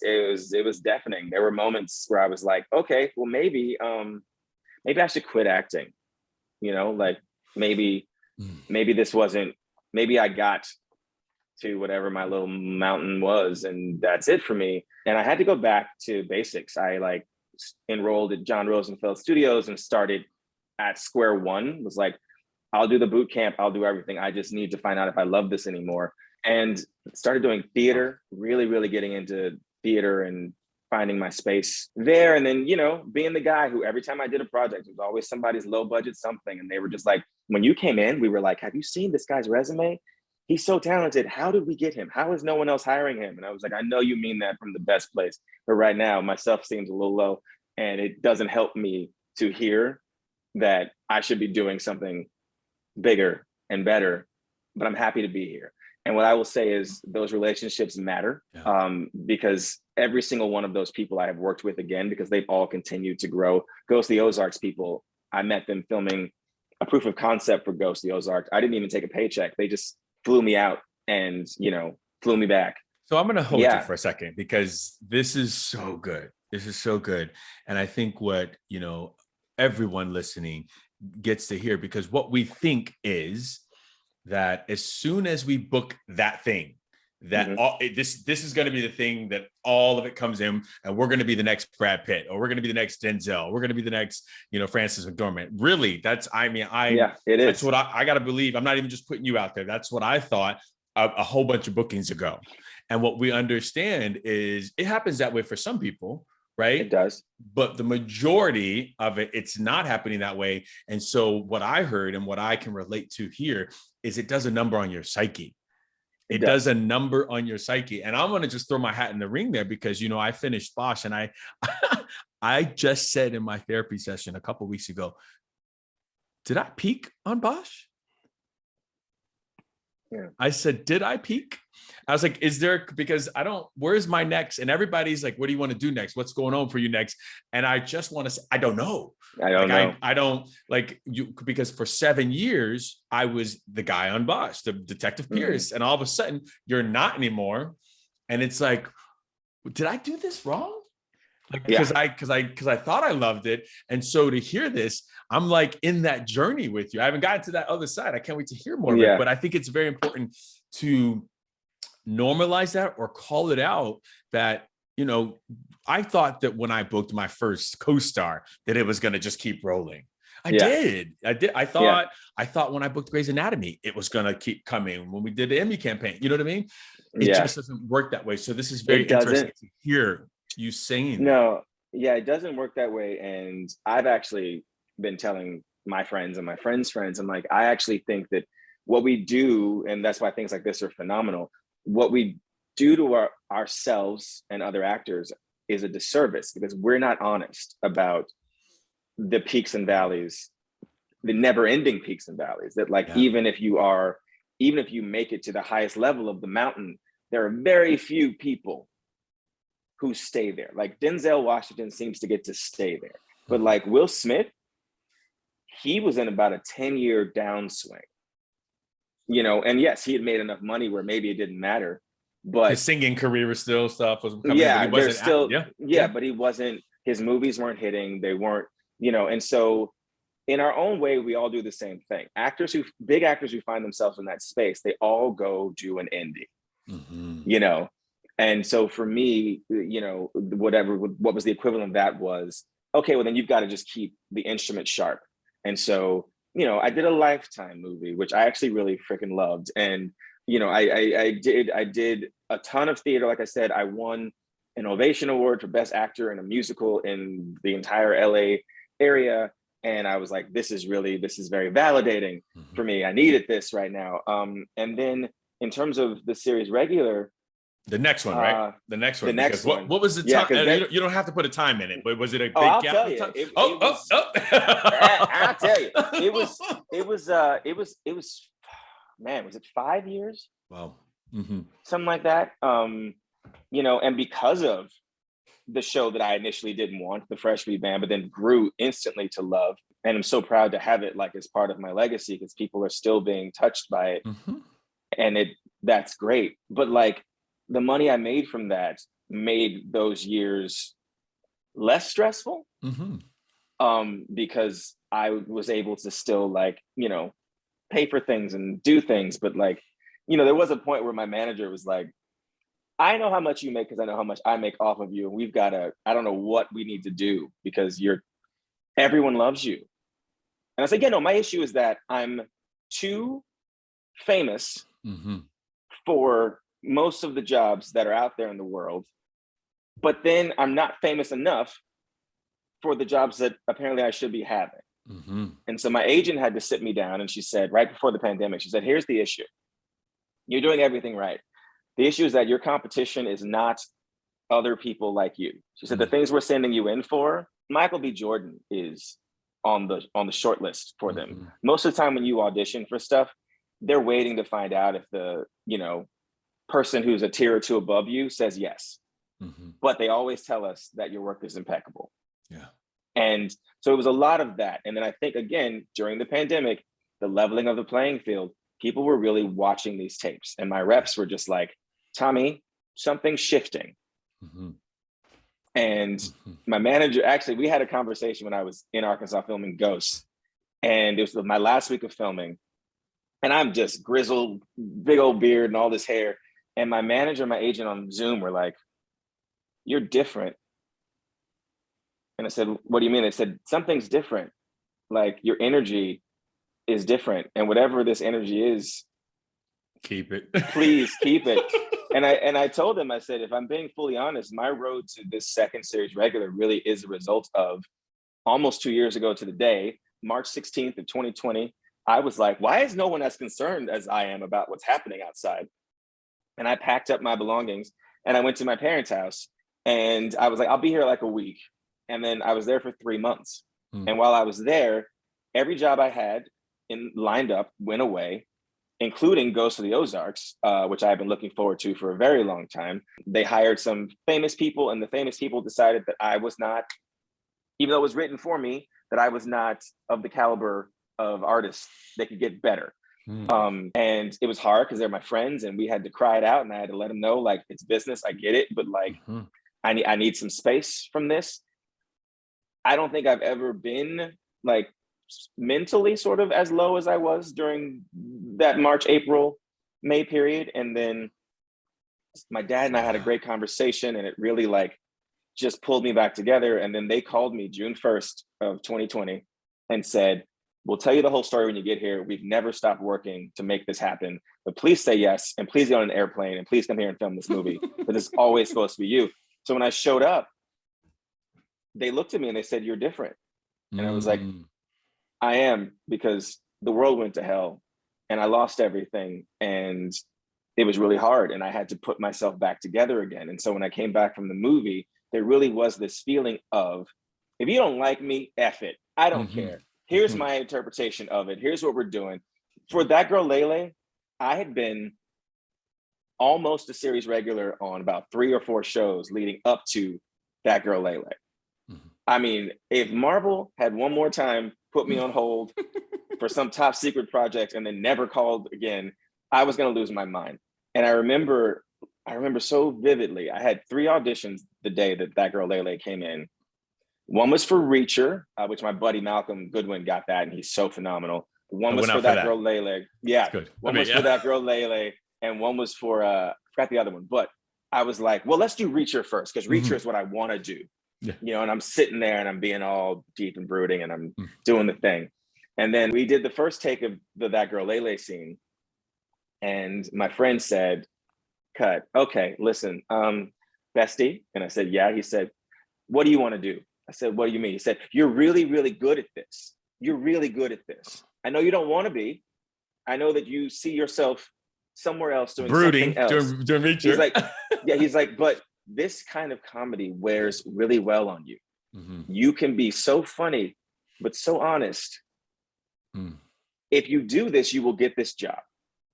deafening. There were moments where I was like, okay, well, maybe I should quit acting. Like maybe this wasn't. Maybe I got to whatever my little mountain was, and that's it for me. And I had to go back to basics. I enrolled at John Rosenfeld Studios and started at square one. Was like, I'll do the boot camp, I'll do everything. I just need to find out if I love this anymore. And started doing theater, really, really getting into theater and finding my space there. And then, being the guy who every time I did a project, it was always somebody's low budget something. And they were just like, when you came in, we were like, have you seen this guy's resume? He's so talented. How did we get him? How is no one else hiring him? And I was like, I know you mean that from the best place, but right now my self seems a little low, and it doesn't help me to hear that I should be doing something bigger and better, but I'm happy to be here. And what I will say is those relationships matter, because every single one of those people I have worked with again, because they've all continued to grow. Ghosts of the Ozarks people, I met them filming a proof of concept for Ghosts of the Ozark. I didn't even take a paycheck. They just flew me out and, flew me back. So I'm going to hold you for a second, because this is so good. This is so good. And I think what, everyone listening gets to hear, because what we think is that as soon as we book that thing, that this is going to be the thing that all of it comes in, and we're going to be the next Brad Pitt, or we're going to be the next Denzel, we're going to be the next, Francis McDormand. Really, it is. That's what I got to believe. I'm not even just putting you out there. That's what I thought a whole bunch of bookings ago. And what we understand is it happens that way for some people, right? It does. But the majority of it, it's not happening that way. And so what I heard and what I can relate to here is it does a number on your psyche. It does a number on your psyche. And I'm going to just throw my hat in the ring there, because, I finished Bosch, and I just said in my therapy session a couple of weeks ago, did I peak on Bosch? Yeah. I said, did I peak? I was like, because where's my next? And everybody's like, what do you want to do next? What's going on for you next? And I just want to say, I don't know. I don't like you, because for 7 years, I was the guy on Bosch, the Detective Pierce. And all of a sudden you're not anymore. And it's like, did I do this wrong? Like, Yeah. because I thought I loved it. And so to hear this, I'm like in that journey with you. I haven't gotten to that other side. I can't wait to hear more of it. Yeah. But I think it's very important to normalize that or call it out that, you know, I thought that when I booked my first co-star that it was going to just keep rolling. I Yeah. did. I Yeah. thought when I booked Grey's Anatomy, it was going to keep coming when we did the Emmy campaign. You know what I mean? It Yeah. just doesn't work that way. So this is very It interesting doesn't. to hear you saying that. No. Yeah, it doesn't work that way. And I've actually been telling my friends and my friends' friends, I'm like, I actually think that what we do, and that's why things like this are phenomenal, what we do to ourselves and other actors is a disservice because we're not honest about the peaks and valleys, the never-ending peaks and valleys. That like Yeah. even if you make it to the highest level of the mountain, there are very few people who stay there. Like Denzel Washington seems to get to stay there. But like Will Smith, he was in about a 10-year downswing, you know, and yes, he had made enough money where maybe it didn't matter. But His singing career was still stuff was coming in, but yeah, he wasn't. but he wasn't, his movies weren't hitting, they weren't, you know, and so in our own way, we all do the same thing. Big actors who find themselves in that space, they all go do an indie, you know? And so for me, you know, what was the equivalent of that was, okay, well then you've got to just keep the instrument sharp. And so, you know, I did a Lifetime movie, which I actually really freaking loved. And, you know, I did a ton of theater. Like I said, I won an Ovation Award for Best Actor in a musical in the entire LA area. And I was like, this is very validating for me. I needed this right now. And then in terms of the series regular, the next one, right? The next one. Because one. what was the time? You don't have to put a time in it, but was it a big I'll gap tell of you, time? I'll tell you, it was, man, was it 5 years? Wow. Something like that. You know, and because of the show that I initially didn't want, the Fresh Meat Band, but then grew instantly to love. And I'm so proud to have it like as part of my legacy because people are still being touched by it. And that's great. But like the money I made from that made those years less stressful. Because I was able to still like, you know, pay for things and do things. But like, you know, there was a point where my manager was like, I know how much you make because I know how much I make off of you. And we've got I don't know what we need to do because everyone loves you. And I said, yeah, no, my issue is that I'm too famous for most of the jobs that are out there in the world. But then I'm not famous enough for the jobs that apparently I should be having. And so my agent had to sit me down and she said, right before the pandemic, she said, here's the issue. You're doing everything right. The issue is that your competition is not other people like you. She said, the things we're sending you in for, Michael B. Jordan is on the short list for them. Most of the time when you audition for stuff, they're waiting to find out if the, you know, person who's a tier or two above you says yes. But they always tell us that your work is impeccable. Yeah. And so it was a lot of that. And then I think, again, during the pandemic, the leveling of the playing field, people were really watching these tapes. And my reps were just like, Tommy, something's shifting. And my manager, actually, we had a conversation when I was in Arkansas filming Ghosts. And it was my last week of filming. And I'm just grizzled, big old beard and all this hair. And my manager and my agent on Zoom were like, you're different. And I said, what do you mean? They said, something's different. Like your energy is different. And whatever this energy is, keep it. Please keep it. And I told them, I said, if I'm being fully honest, my road to this second series regular really is a result of almost 2 years ago to the day, March 16th of 2020. I was like, why is no one as concerned as I am about what's happening outside? And I packed up my belongings and I went to my parents' house and I was like, I'll be here like a week. And then I was there for 3 months. And while I was there, every job I had lined up went away, including Ghosts of the Ozarks, which I've been looking forward to for a very long time. They hired some famous people and the famous people decided that I was not, even though it was written for me, that I was not of the caliber of artists that could get better. And it was hard because they're my friends and we had to cry it out and I had to let them know, like, it's business, I get it, but like, I need some space from this. I don't think I've ever been like mentally sort of as low as I was during that March, April, May period. And then my dad and I had a great conversation, and it really like just pulled me back together. And then they called me June 1st of 2020 and said, we'll tell you the whole story when you get here. We've never stopped working to make this happen, but please say yes. And please get on an airplane and please come here and film this movie, but it's always supposed to be you. So when I showed up, they looked at me and they said, you're different. And I was like, I am, because the world went to hell and I lost everything. And it was really hard. And I had to put myself back together again. And so when I came back from the movie, there really was this feeling of, if you don't like me, F it. I don't care. Here's my interpretation of it. Here's what we're doing. For That Girl Lele, I had been almost a series regular on about 3 or 4 shows leading up to That Girl Lele. I mean, if Marvel had one more time put me on hold for some top secret project and then never called again, I was going to lose my mind. And I remember so vividly, I had 3 auditions the day that Girl Lele came in. One was for Reacher, which my buddy Malcolm Goodwin got that, and he's so phenomenal. One was for That Girl Lele. Yeah. One was for That Girl Lele, and one was for, I forgot the other one. But I was like, well, let's do Reacher first, because Reacher is what I want to do. Yeah. You know, and I'm sitting there and I'm being all deep and brooding and I'm doing the thing. And then we did the first take of the That Girl Lele scene. And my friend said, cut. Okay, listen, bestie. And I said, yeah. He said, what do you want to do? I said, what do you mean? He said, you're really, really good at this. You're really good at this. I know you don't want to be. I know that you see yourself somewhere else doing something else. Doing Reacher. He's like, yeah, he's like, but this kind of comedy wears really well on you. You can be so funny, but so honest. If you do this, you will get this job.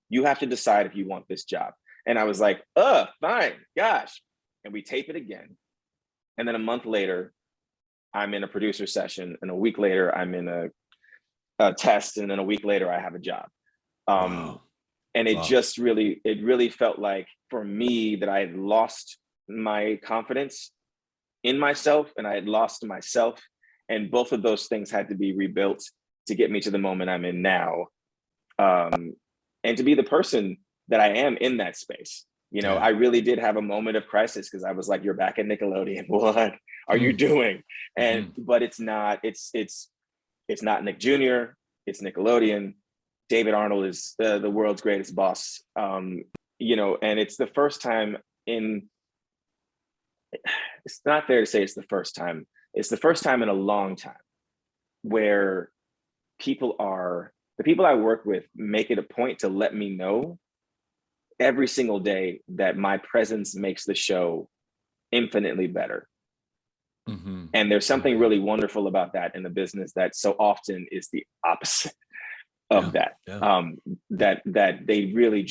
You have to decide if you want this job. And I was like, fine, gosh. And we tape it again. And then a month later, I'm in a producer session. And a week later, I'm in a test. And then a week later, I have a job. And it just really felt like for me that I had lost my confidence in myself and I had lost myself. And both of those things had to be rebuilt to get me to the moment I'm in now. And to be the person that I am in that space. You know, I really did have a moment of crisis because I was like, you're back at Nickelodeon. What are you doing? And, but it's not Nick Jr., it's Nickelodeon. David Arnold is the world's greatest boss. You know, and it's the first time it's not fair to say it's the first time. It's the first time in a long time where the people I work with make it a point to let me know every single day that my presence makes the show infinitely better. And there's something really wonderful about that in the business that so often is the opposite of that. That they really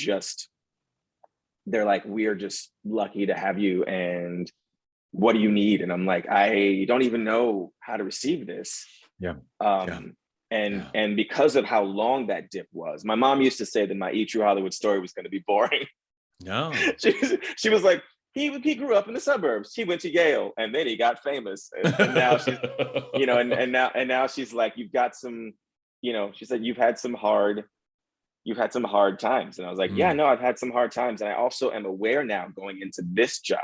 they're like, we are just lucky to have you. And what do you need? And I'm like, I don't even know how to receive this. And because of how long that dip was, my mom used to say that my E True Hollywood story was going to be boring. No. She was like, he grew up in the suburbs. He went to Yale and then he got famous. And now she's, you know, and now she's like, you've got some, you know, she said, you've had some hard times. And I was like, yeah, no, I've had some hard times. And I also am aware now going into this job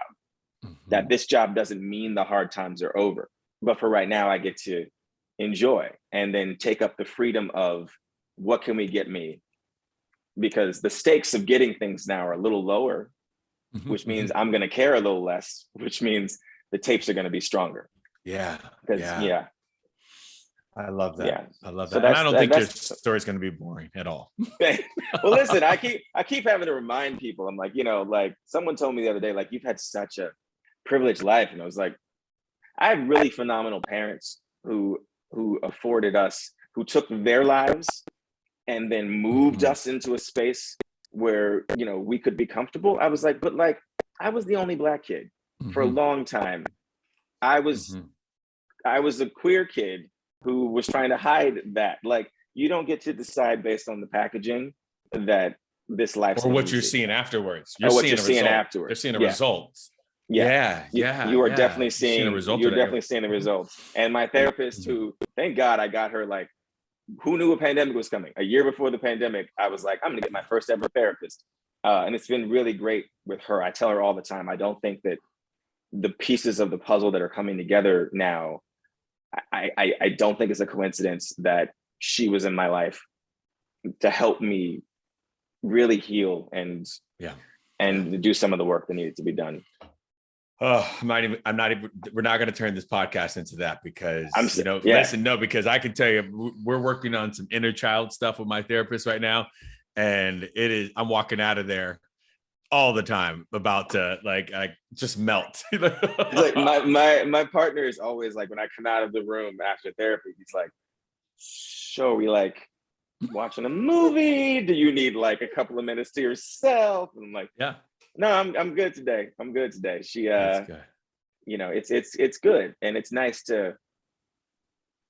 that this job doesn't mean the hard times are over. But for right now, I get to enjoy and then take up the freedom of what can we get me? Because the stakes of getting things now are a little lower, which means I'm going to care a little less, which means the tapes are going to be stronger. Yeah. I love that. Yeah. I love So that. And I don't think your story's going to be boring at all. Well, listen, I keep having to remind people. I'm like, you know, like someone told me the other day, like, you've had such a privileged life. And I was like, I had really phenomenal parents who afforded us, who took their lives and then moved us into a space where, you know, we could be comfortable. I was like, but like, I was the only Black kid for a long time. I was a queer kid who was trying to hide that. Like, you don't get to decide based on the packaging that this life or what you're seeing afterwards. You're seeing afterwards. They're seeing a result. Yeah. Yeah, You are yeah. definitely You've seen the seeing, result you're of that. definitely seeing the results. And my therapist, Mhm. who, thank God I got her, like, who knew a pandemic was coming? A year before the pandemic, I was like, I'm gonna get my first ever therapist. And it's been really great with her. I tell her all the time, I don't think that the pieces of the puzzle that are coming together now, I don't think it's a coincidence that she was in my life to help me really heal Yeah. and do some of the work that needed to be done. Oh, I'm not even, we're not going to turn this podcast into that because, Yeah. listen, no, because I can tell you, we're working on some inner child stuff with my therapist right now. And I'm walking out of there all the time about to like just melt. It's like my partner is always like, when I come out of the room after therapy, he's like, so are we like watching a movie? Do you need like a couple of minutes to yourself? And I'm like, Yeah, no, I'm good today. I'm good today. She that's good. it's good. And it's nice.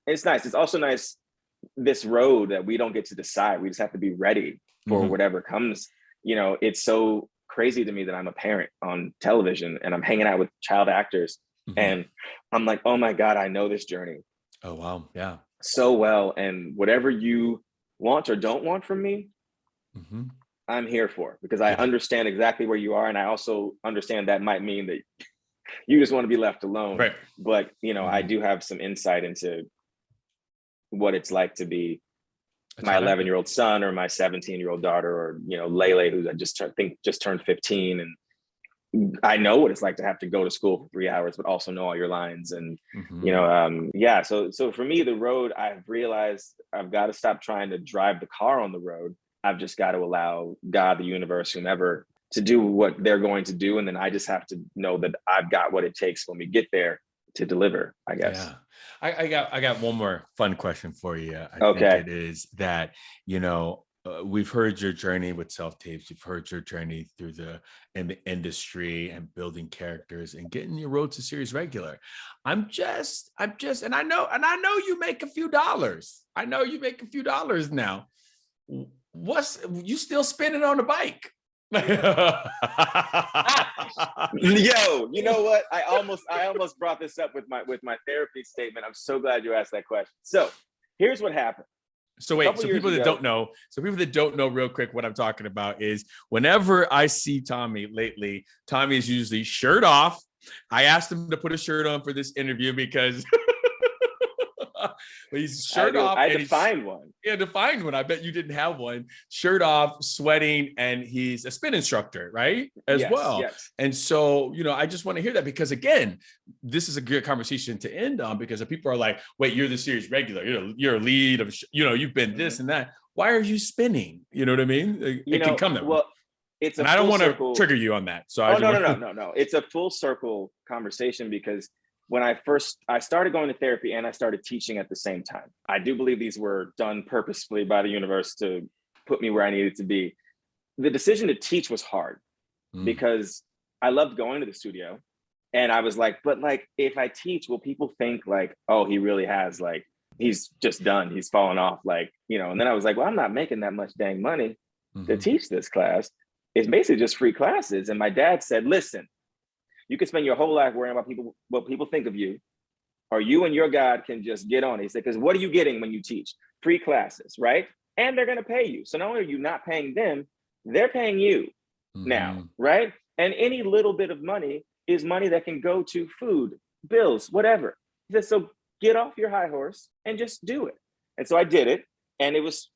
It's also nice, this road that we don't get to decide. We just have to be ready for Mhm. whatever comes. It's so crazy to me that I'm a parent on television and I'm hanging out with child actors, Mhm. and I'm like, oh my God, I know this journey Oh, wow. Yeah. so well. And whatever you want or don't want from me, Mhm. I'm here for, because I Yeah. understand exactly where you are. And I also understand that might mean that you just want to be left alone. Right. But, I Mhm. do have some insight into what it's like to be A my child actor. 11-year-old son or my 17-year-old daughter, or, Lele, who I just turned 15. And I know what it's like to have to go to school for 3 hours, but also know all your lines. And, Mhm. yeah. So for me, the road, I've realized I've got to stop trying to drive the car on the road. I've just got to allow God, the universe, whomever, to do what they're going to do. And then I just have to know that I've got what it takes when we get there to deliver, I guess. Yeah. I got one more fun question for you. I think Okay. it is that, we've heard your journey with self-tapes. You've heard your journey through in the industry and building characters and getting your road to series regular. And I know you make a few dollars. I know you make a few dollars now. What's you still spinning on the bike? Yo, you know what? I almost brought this up with my therapy statement. I'm so glad you asked that question. So here's what happened. So A wait, couple so years people that ago, don't know, real quick, what I'm talking about is whenever I see Tommy lately, Tommy is usually shirt off. I asked him to put a shirt on for this interview because but he's shirt off I had and to find one. to find one. I bet you didn't have one. Shirt off, sweating, and he's a spin instructor, right? As Yes, well. yes. And so, I just want to hear that because again, this is a good conversation to end on because if people are like, wait, you're the series regular, you're a lead of, you've been this and that. Why are you spinning? You know what I mean? It can come that way. Well, it's a And I don't full want to circle. trigger you on that. So I Oh, just no, no, want no, to. no, no. It's a full circle conversation, because when I started going to therapy and I started teaching at the same time. I do believe these were done purposefully by the universe to put me where I needed to be. The decision to teach was hard Mm, because I loved going to the studio. And I was like, but like, if I teach, will people think like, oh, he really has, like, he's just done, he's fallen off, like, and then I was like, well, I'm not making that much dang money to mhm. teach this class. It's basically just free classes. And my dad said, listen, you can spend your whole life worrying about what people think of you, or you and your God can just get on it. He said, because what are you getting when you teach? Free classes, right? And they're going to pay you. So not only are you not paying them, they're paying you now, Mhm. right? And any little bit of money is money that can go to food, bills, whatever. He said, so get off your high horse and just do it. And so I did it. And it was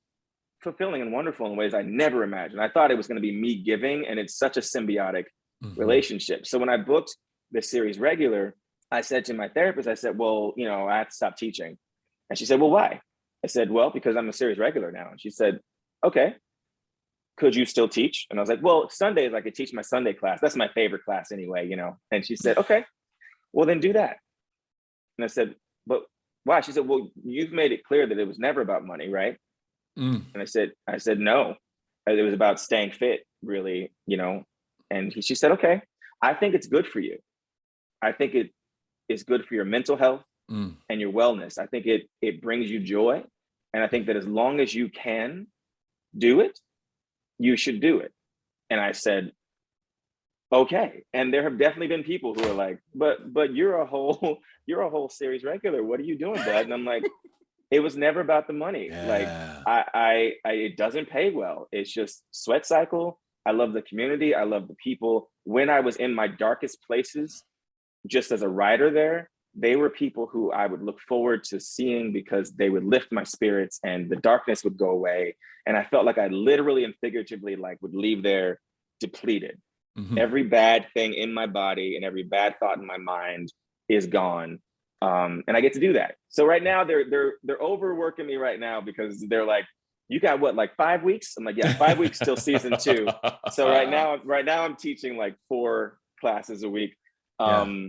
fulfilling and wonderful in ways I never imagined. I thought it was going to be me giving, and it's such a symbiotic Mhm. relationship. So when I booked the series regular, I said to my therapist, I said, well, I have to stop teaching. And she said, well, why? I said, well, because I'm a series regular now. And she said, okay, could you still teach? And I was like, well, Sundays I could teach my Sunday class. That's my favorite class anyway. And she said, okay, well, then do that. And I said, but why? She said, well, you've made it clear that it was never about money, right? Mm. And I said, no, it was about staying fit, really. And she said, okay, I think it's good for you. I think it is good for your mental health Mm. and your wellness. I think it brings you joy. And I think that as long as you can do it, you should do it. And I said, okay. And there have definitely been people who are like, but you're a whole you're a whole series regular. What are you doing, bud? And I'm like, it was never about the money. Like Yeah. I it doesn't pay well. It's just sweat cycle. I love the community. I love the people. When I was in my darkest places, just as a writer there, they were people who I would look forward to seeing because they would lift my spirits and the darkness would go away. And I felt like I literally and figuratively like would leave there depleted. Mm-hmm. Every bad thing in my body and every bad thought in my mind is gone. And I get to do that. So right now they're overworking me right now because they're like, you got what, like 5 weeks? I'm like, yeah, 5 weeks till season 2. So right now I'm teaching like 4 classes a week. Yeah.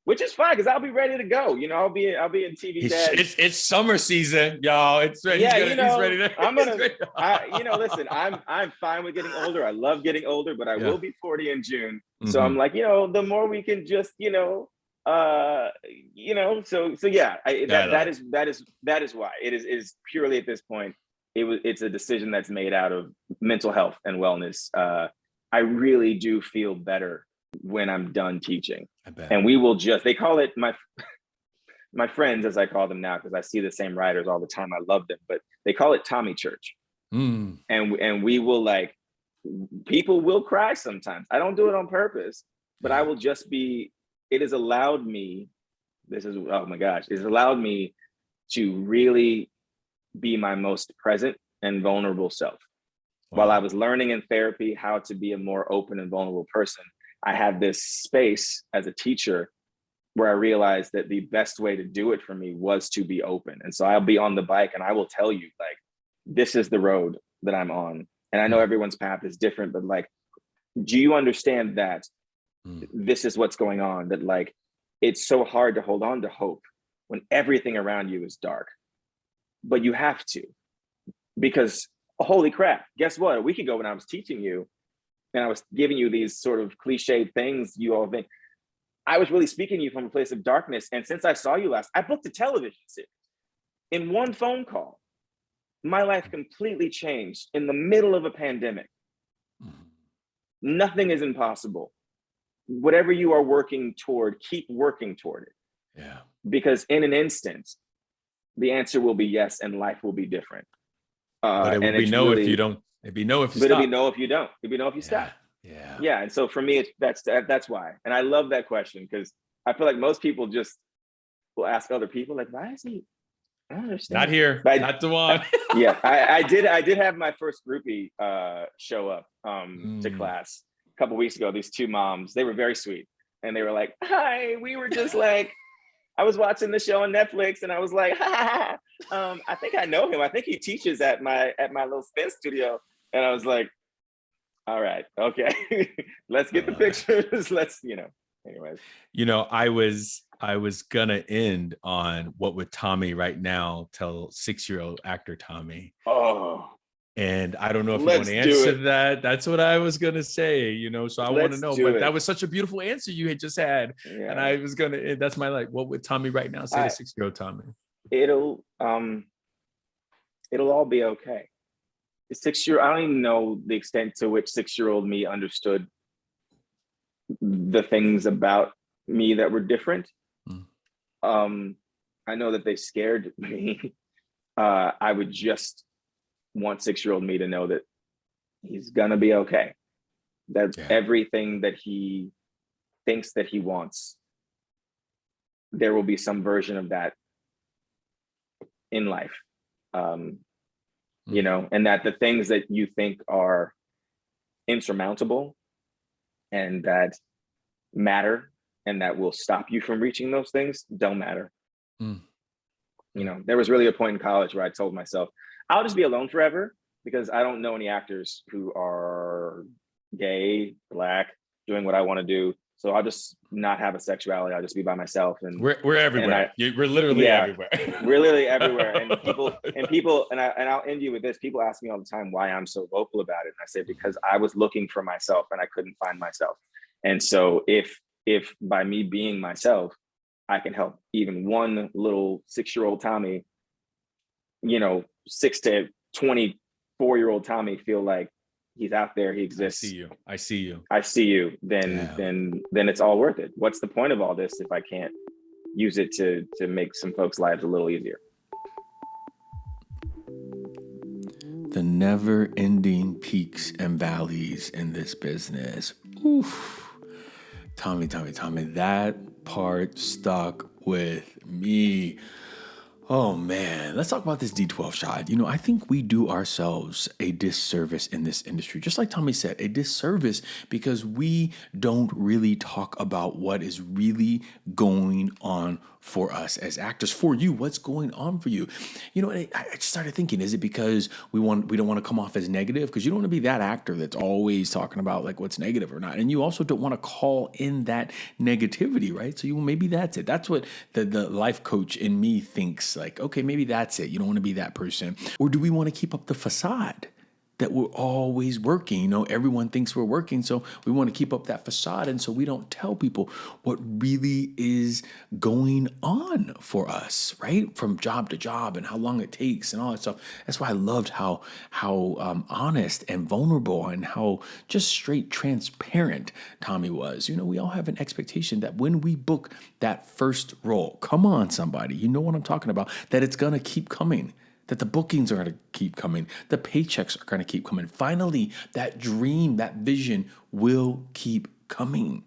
Which is fine because I'll be ready to go. You know, I'll be in TV Dad. It's summer season, y'all. It's ready. Yeah, He's ready to. I'm gonna. Listen, I'm fine with getting older. I love getting older, but I will be 40 in June. Mm-hmm. So I'm like, the more we can just, so yeah. That is why it is purely at this point. It's a decision that's made out of mental health and wellness. I really do feel better when I'm done teaching. I bet. And they call it my friends, as I call them now, because I see the same writers all the time. I love them, but they call it Tommy Church. Mm. And we will people will cry sometimes. I don't do it on purpose, but I will just it has allowed me, oh my gosh, it's allowed me to really be my most present and vulnerable self. Wow. While I was learning in therapy how to be a more open and vulnerable person, I had this space as a teacher where I realized that the best way to do it for me was to be open. And so I'll be on the bike and I will tell you, like, this is the road that I'm on. And I know everyone's path is different, but like, do you understand that this is what's going on? That like, it's so hard to hold on to hope when everything around you is dark, but you have to, because holy crap, guess what? A week ago when I was teaching you, and I was giving you these sort of cliched things you all think, I was really speaking to you from a place of darkness. And since I saw you last, I booked a television series. In one phone call, my life completely changed in the middle of a pandemic. Nothing is impossible. Whatever you are working toward, keep working toward it. Yeah. Because in an instant, the answer will be yes, and life will be different. But it would be no if you don't. It'd be no if you stop. It'd be no if you don't. It'd be no if you stop. Yeah. And so for me, that's why. And I love that question because I feel like most people just will ask other people, like, why is he? I don't understand. Not here. Not DaJuan. Yeah, I did have my first groupie show up to class a couple weeks ago. These 2 moms, they were very sweet, and they were like, "Hi, we were just like." I was watching the show on Netflix and I was like, I think I know him. I think he teaches at my little spin studio. And I was like, all right, okay, let's get the pictures. Let's, anyways. I was gonna end on what would Tommy right now tell 6-year-old actor Tommy. Oh. And I don't know if you want to answer that. That's what I was going to say, so I want to know, but that was such a beautiful answer you had just had. Yeah. And I was going to, that's my, what would Tommy right now say to 6-year-old Tommy? It'll all be okay. The 6-year, I don't even know the extent to which 6-year-old me understood the things about me that were different. I know that they scared me. I would just want 6-year-old me to know that he's gonna be okay. That everything that he thinks that he wants, there will be some version of that in life. And that the things that you think are insurmountable and that matter and that will stop you from reaching those things don't matter. There was really a point in college where I told myself, I'll just be alone forever because I don't know any actors who are gay, Black, doing what I want to do. So I'll just not have a sexuality. I'll just be by myself. And we're everywhere. We're literally everywhere. We're literally everywhere. And I'll end you with this. People ask me all the time why I'm so vocal about it. And I say, because I was looking for myself and I couldn't find myself. And so if by me being myself, I can help even one little 6-year-old Tommy, 6 to 24-year-old Tommy feel like he's out there, he I see exists, you. I see you. I see you, then Yeah. then it's all worth it. What's the point of all this if I can't use it to make some folks' lives a little easier? The never-ending peaks and valleys in this business. Oof. Tommy, that part stuck with me. Oh man, let's talk about this D12 shot. I think we do ourselves a disservice in this industry. Just like Tommy said, a disservice because we don't really talk about what is really going on for us as actors, for you, what's going on for you. I just started thinking, is it because we don't want to come off as negative? Because you don't want to be that actor that's always talking about like what's negative or not. And you also don't want to call in that negativity, right? So maybe that's it. That's what the life coach in me thinks, like, okay, maybe that's it. You don't want to be that person. Or do we want to keep up the facade that we're always working? Everyone thinks we're working, so we want to keep up that facade. And so we don't tell people what really is going on for us, right? From job to job and how long it takes and all that stuff. That's why I loved how honest and vulnerable and how just straight transparent Tommy was. We all have an expectation that when we book that first role, come on, somebody, you know what I'm talking about, that it's going to keep coming. That the bookings are going to keep coming. The paychecks are going to keep coming. Finally, that dream, that vision will keep coming.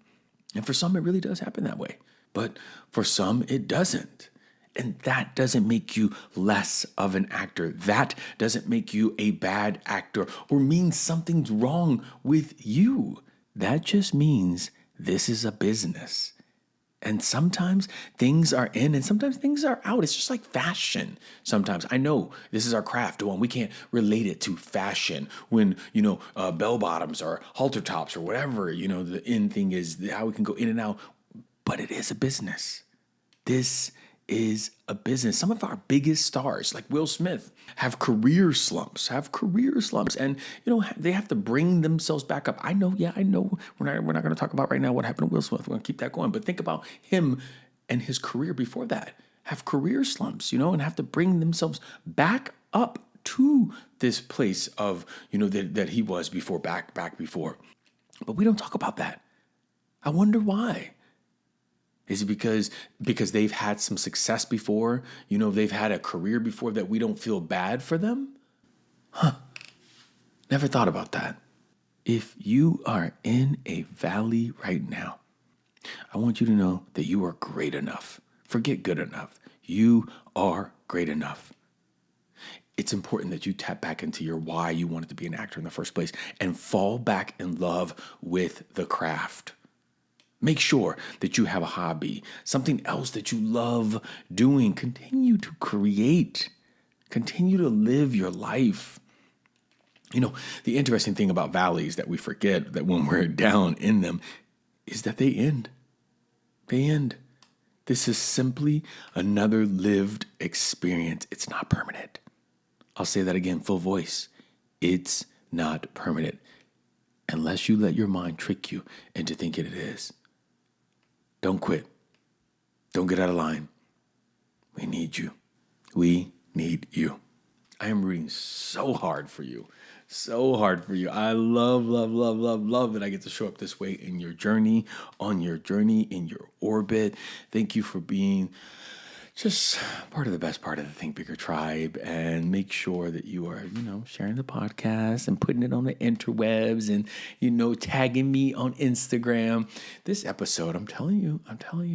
And for some, it really does happen that way. But for some, it doesn't. And that doesn't make you less of an actor. That doesn't make you a bad actor or mean something's wrong with you. That just means this is a business. And sometimes things are in and sometimes things are out. It's just like fashion. Sometimes I know this is our craft, DaJuan. We can't relate it to fashion when, bell bottoms or halter tops or whatever, the in thing is, how we can go in and out. But it is a business. This is a business. Some of our biggest stars, like Will Smith, have career slumps. And, they have to bring themselves back up. I know. We're not going to talk about right now what happened to Will Smith. We're going to keep that going. But think about him and his career before that. Have career slumps, and have to bring themselves back up to this place of, that he was before, back before. But we don't talk about that. I wonder why. Is it because they've had some success before? They've had a career before that we don't feel bad for them? Never thought about that. If you are in a valley right now, I want you to know that you are great enough. Forget good enough. You are great enough. It's important that you tap back into your why you wanted to be an actor in the first place and fall back in love with the craft. Make sure that you have a hobby, something else that you love doing. Continue to create. Continue to live your life. The interesting thing about valleys that we forget that when we're down in them is that they end. They end. This is simply another lived experience. It's not permanent. I'll say that again, full voice. It's not permanent unless you let your mind trick you into thinking it is. Don't quit. Don't get out of line. We need you. We need you. I am rooting so hard for you. So hard for you. I love that I get to show up this way in your journey, on your journey, in your orbit. Thank you for being just part of the best part of the Think Bigger tribe, and make sure that you are, sharing the podcast and putting it on the interwebs and, tagging me on Instagram. This episode, I'm telling you,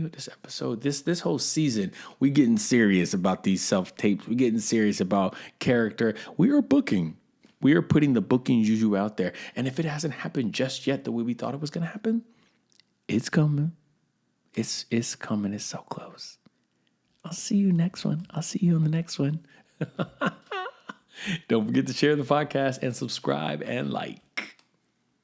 this episode, this whole season, we getting serious about these self-tapes. We're getting serious about character. We are booking. We are putting the booking juju out there. And if it hasn't happened just yet the way we thought it was going to happen, it's coming. It's coming. It's so close. I'll see you next one. I'll see you on the next one. Don't forget to share the podcast and subscribe and like.